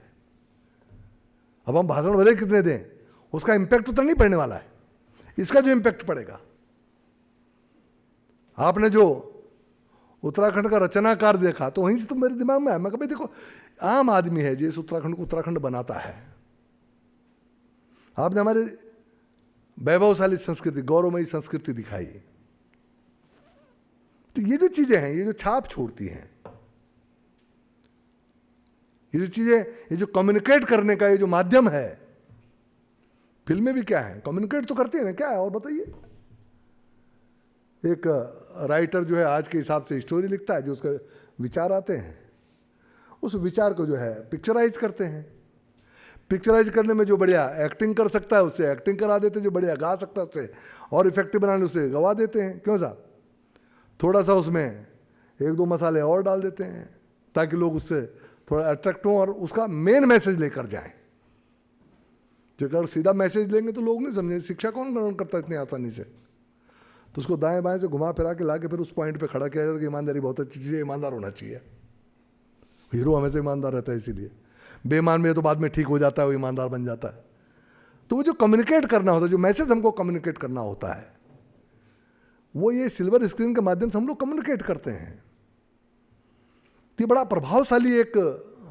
अब हम भाषण भले कितने दें, उसका इंपैक्ट उतना नहीं पड़ने वाला है, इसका जो इंपैक्ट पड़ेगा। आपने जो उत्तराखंड का रचनाकार देखा तो वहीं से तो मेरे दिमाग में आया, मैं कभी देखो आम आदमी है जिस उत्तराखंड को उत्तराखंड बनाता है। आपने हमारे वैभवशाली संस्कृति, गौरवमयी संस्कृति दिखाई। तो ये जो चीजें हैं, ये जो छाप छोड़ती हैं, ये जो चीजें, ये जो कम्युनिकेट करने का ये जो माध्यम है, फिल्में भी क्या है, कम्युनिकेट तो करती है ना, क्या है और बताइए। एक राइटर जो है आज के हिसाब से स्टोरी लिखता है, जो उसके विचार आते हैं उस विचार को जो है पिक्चराइज करते हैं। पिक्चराइज करने में जो बढ़िया एक्टिंग कर सकता है उससे एक्टिंग करा देते हैं, जो बढ़िया गा सकता है उससे और इफेक्टिव बनाने उसे गवा देते हैं। क्यों साहब, थोड़ा सा उसमें एक दो मसाले और डाल देते हैं ताकि लोग उससे थोड़ा अट्रैक्ट हों और उसका मेन मैसेज लेकर जाएं। जो अगर सीधा मैसेज लेंगे तो लोग नहीं समझेंगे। शिक्षा कौन ग्रहण करता है इतनी आसानी से, तो उसको दाएं बाएं से घुमा फिरा के ला के फिर उस पॉइंट पे खड़ा किया जाता है कि ईमानदारी बहुत अच्छी चीज़ है, ईमानदार होना चाहिए। हीरो हमेशा ईमानदार रहता है, इसीलिए बेईमान में तो बाद में ठीक हो जाता है, वो ईमानदार बन जाता है। तो वो जो कम्युनिकेट करना होता है, जो मैसेज हमको कम्युनिकेट करना होता है, वो ये सिल्वर स्क्रीन के माध्यम से हम लोग कम्युनिकेट करते हैं। तो ये बड़ा प्रभावशाली एक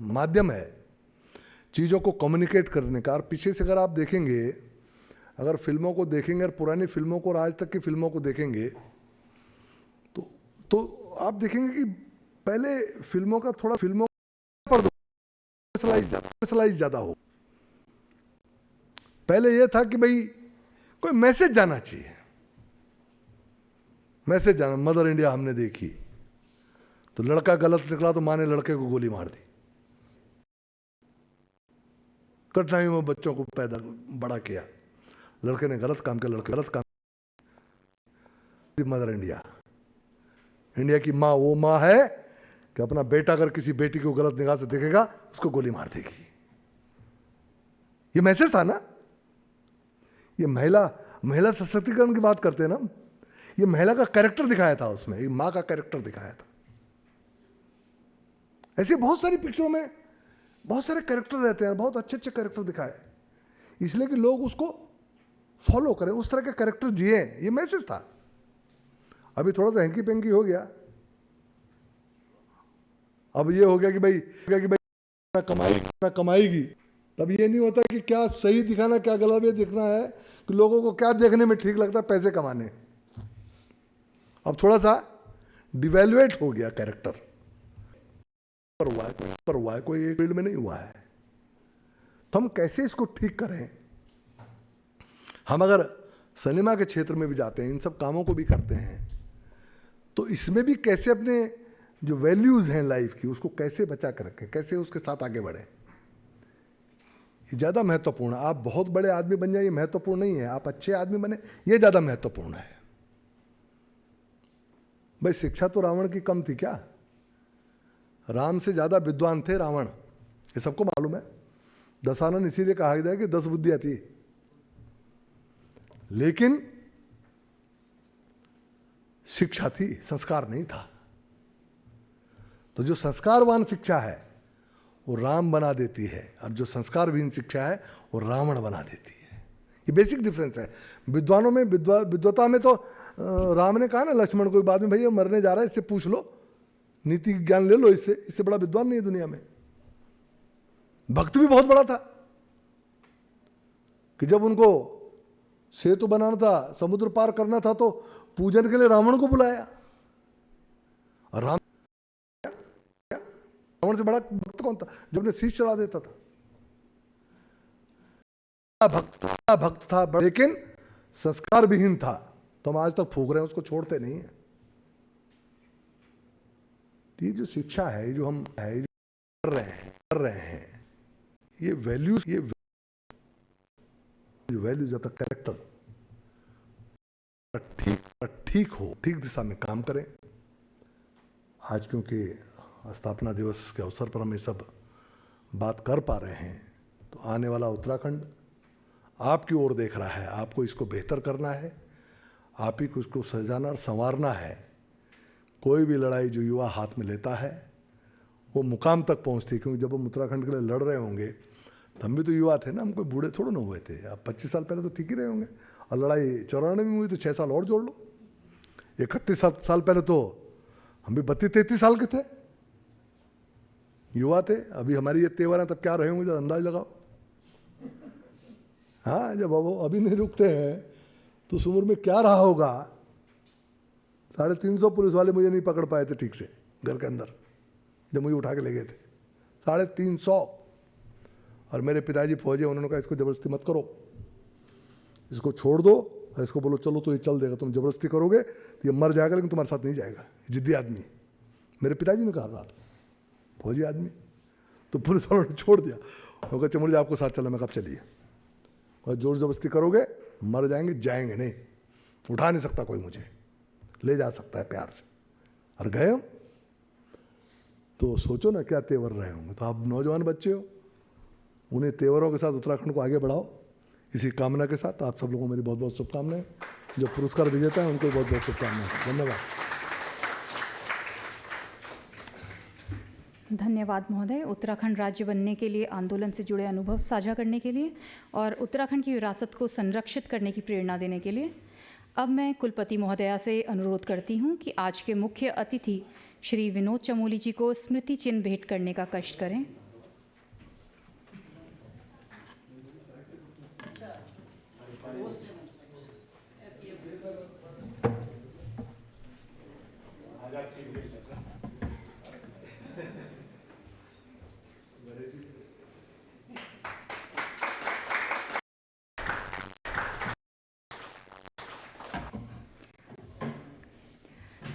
माध्यम है चीज़ों को कम्युनिकेट करने का। और पीछे से अगर आप देखेंगे, अगर फिल्मों को देखेंगे और पुरानी फिल्मों को और आज तक की फिल्मों को देखेंगे तो आप देखेंगे कि पहले फिल्मों का थोड़ा फिल्मों पर स्पेशलाइज ज़्यादा हो। पहले यह था कि भाई कोई मैसेज जाना चाहिए, मैसेज जाना। मदर इंडिया हमने देखी तो लड़का गलत निकला तो माँ ने लड़के को गोली मार दी। कठिनाइयों में बच्चों को पैदा बड़ा किया, लड़के ने गलत काम किया, लड़के गलत काम। मदर इंडिया, इंडिया की माँ वो माँ है कि अपना बेटा अगर किसी बेटी को गलत निगाह से देखेगा उसको गोली मार देगी। ये मैसेज था ना। ये महिला सशक्तिकरण की बात करते हैं ना, ये महिला का कैरेक्टर दिखाया था उसमें, एक माँ का कैरेक्टर दिखाया था। ऐसे बहुत सारी पिक्चरों में बहुत सारे कैरेक्टर रहते हैं, बहुत अच्छे अच्छे कैरेक्टर दिखाए, इसलिए कि लोग उसको फॉलो करें, उस तरह के कैरेक्टर जिए। ये मैसेज था। अभी थोड़ा सा हैंकी पेंकी हो गया। अब ये हो गया कि भाई कमाएगी। तब ये नहीं होता कि क्या सही दिखाना क्या गलत, ये दिखना है कि लोगों को क्या देखने में ठीक लगता है, पैसे कमाने। अब थोड़ा सा डिवेल्युएट हो गया कैरेक्टर। पर हुआ है कोई एक फील्ड में नहीं हुआ है। तो हम कैसे इसको ठीक करें? हम अगर सिनेमा के क्षेत्र में भी जाते हैं, इन सब कामों को भी करते हैं, तो इसमें भी कैसे अपने जो वैल्यूज़ हैं लाइफ की उसको कैसे बचा कर रखें, कैसे उसके साथ आगे बढ़े, ये ज़्यादा महत्वपूर्ण है। आप बहुत बड़े आदमी बन जाए ये महत्वपूर्ण नहीं है, आप अच्छे आदमी बने ये ज़्यादा महत्वपूर्ण है। भाई शिक्षा तो रावण की कम थी क्या? राम से ज़्यादा विद्वान थे रावण, ये सबको मालूम है। दशानन इसीलिए कहा गया कि 10 बुद्धियाँ थी, लेकिन शिक्षा थी, संस्कार नहीं था। तो जो संस्कारवान शिक्षा है वो राम बना देती है, और जो संस्कारविहीन शिक्षा है वो रावण बना देती है। ये बेसिक डिफरेंस है। विद्वानों में विद्वता में तो राम ने कहा ना लक्ष्मण को बाद में, भैया मरने जा रहा है, इससे पूछ लो, नीति ज्ञान ले लो, इससे बड़ा विद्वान नहीं है दुनिया में। भक्त भी बहुत बड़ा था कि जब उनको सेतु बनाना था, समुद्र पार करना था, तो पूजन के लिए रावण को बुलाया। और रावण से बड़ा भक्त कौन था जो अपने शीश चढ़ा देता था? भक्त था लेकिन संस्कार विहीन था। तो हम आज तक फूक रहे हैं, उसको छोड़ते नहीं है। ये जो शिक्षा है, जो हम कर रहे हैं, ये वैल्यूज, ये वैल्यूज अपना कैरेक्टर ठीक हो, ठीक दिशा में काम करें। आज क्योंकि स्थापना दिवस के अवसर पर हम ये सब बात कर पा रहे हैं तो आने वाला उत्तराखंड आपकी ओर देख रहा है। आपको इसको बेहतर करना है, आप ही को इसको सजाना और संवारना है। कोई भी लड़ाई जो युवा हाथ में लेता है वो मुकाम तक पहुंचती है, क्योंकि जब हम उत्तराखंड के लिए लड़ रहे होंगे तो हम भी तो युवा थे ना, हम कोई बूढ़े थोड़े ना हुए थे। आप 25 साल पहले तो ठीक ही रहे होंगे, और लड़ाई 94 में हुई तो 6 साल और जोड़ लो। 31 साल पहले तो हम भी 32-33 साल के थे, युवा थे। अभी हमारी ये तेवर है, तब क्या रहे होंगे जरा अंदाज लगाओ। हाँ, जब वो अभी नहीं रुकते हैं तो उस उम्र में क्या रहा होगा। 350 पुलिस वाले मुझे नहीं पकड़ पाए थे ठीक से घर के अंदर जब मुझे उठा के ले गए थे, 350। और मेरे पिताजी फौजी, उन्होंने कहा इसको ज़बरदस्ती मत करो, इसको छोड़ दो, इसको बोलो चलो तो ये चल देगा। तुम ज़बरदस्ती करोगे तो ये मर जाएगा, लेकिन तुम्हारे साथ नहीं जाएगा। जिद्दी आदमी मेरे पिताजी ने कहा रात, फौजी आदमी। तो पुलिस वालों ने छोड़ दिया। वो कहा चमड़ जी आपको साथ चलना। मैं कब चलिए, और जोर ज़बरदस्ती करोगे मर जाएंगे, जाएंगे नहीं, उठा नहीं सकता कोई, मुझे ले जा सकता है प्यार से। और गए हम तो सोचो ना क्या तेवर रहे होंगे। तो आप नौजवान बच्चे हो, उन्हें तेवरों के साथ उत्तराखंड को आगे बढ़ाओ। इसी कामना के साथ आप सब लोगों को मेरी बहुत बहुत शुभकामनाएं। जो पुरस्कार विजेता हैं उनको बहुत बहुत शुभकामनाएं। धन्यवाद। धन्यवाद महोदय, उत्तराखंड राज्य बनने के लिए आंदोलन से जुड़े अनुभव साझा करने के लिए और उत्तराखंड की विरासत को संरक्षित करने की प्रेरणा देने के लिए। अब मैं कुलपति महोदया से अनुरोध करती हूं कि आज के मुख्य अतिथि श्री विनोद चमोली जी को स्मृति चिन्ह भेंट करने का कष्ट करें।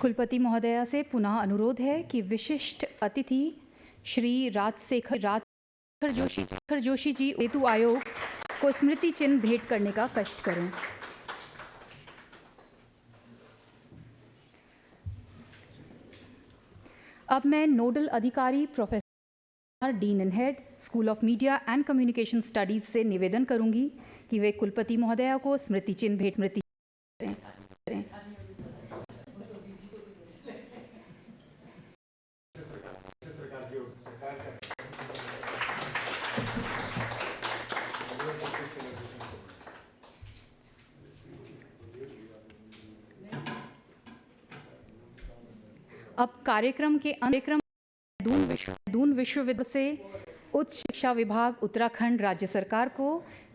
कुलपति महोदया से पुनः अनुरोध है कि विशिष्ट अतिथि श्री राजशेखर जोशी जी सेतु आयोग को स्मृति चिन्ह भेंट करने का कष्ट करें। अब मैं नोडल अधिकारी professor dean and head school of media and communication studies से निवेदन करूंगी कि वे कुलपति महोदया को स्मृति चिन्ह भेंट करें। अब कार्यक्रम दून विश्वविद्यालय से उच्च शिक्षा विभाग उत्तराखंड राज्य सरकार को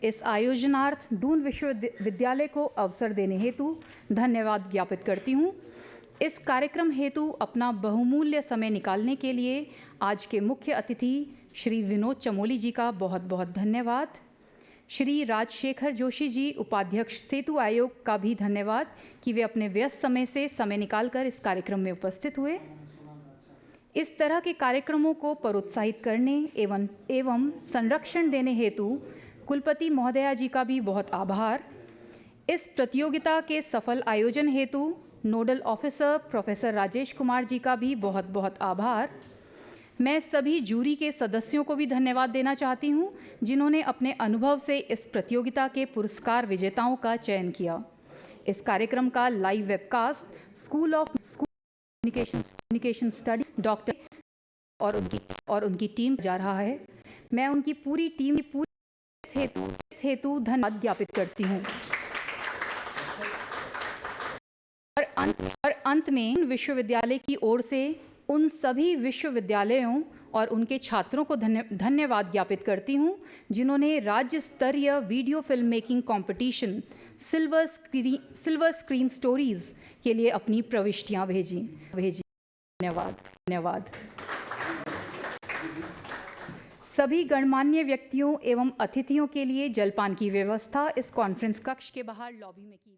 इस आयोजनार्थ दून विश्वविद्यालय को अवसर देने हेतु धन्यवाद ज्ञापित करती हूँ। इस कार्यक्रम हेतु अपना बहुमूल्य समय निकालने के लिए आज के मुख्य अतिथि श्री विनोद चमोली जी का बहुत बहुत धन्यवाद। श्री राजशेखर जोशी जी उपाध्यक्ष सेतु आयोग का भी धन्यवाद कि वे अपने व्यस्त समय से समय निकालकर इस कार्यक्रम में उपस्थित हुए। इस तरह के कार्यक्रमों को प्रोत्साहित करने एवं संरक्षण देने हेतु कुलपति महोदया जी का भी बहुत आभार। इस प्रतियोगिता के सफल आयोजन हेतु nodal officer professor Rajesh Kumar ji का भी बहुत बहुत आभार। मैं सभी जूरी के सदस्यों को भी धन्यवाद देना चाहती हूं, जिन्होंने अपने अनुभव से इस प्रतियोगिता के पुरस्कार विजेताओं का चयन किया। इस कार्यक्रम का live webcast school of communication study doctor और उनकी टीम जा रहा है। मैं उनकी पूरी टीम की हेतु धन्यवाद ज्ञापित करती हूं। और अंत में विश्वविद्यालय की ओर से उन सभी विश्वविद्यालयों और उनके छात्रों को धन्यवाद ज्ञापित करती हूं, जिन्होंने राज्य स्तरीय video film making competition silver screen stories के लिए अपनी प्रविष्टियां भेजी। धन्यवाद। सभी गणमान्य व्यक्तियों एवं अतिथियों के लिए जलपान की व्यवस्था इस कॉन्फ्रेंस कक्ष के बाहर लॉबी में की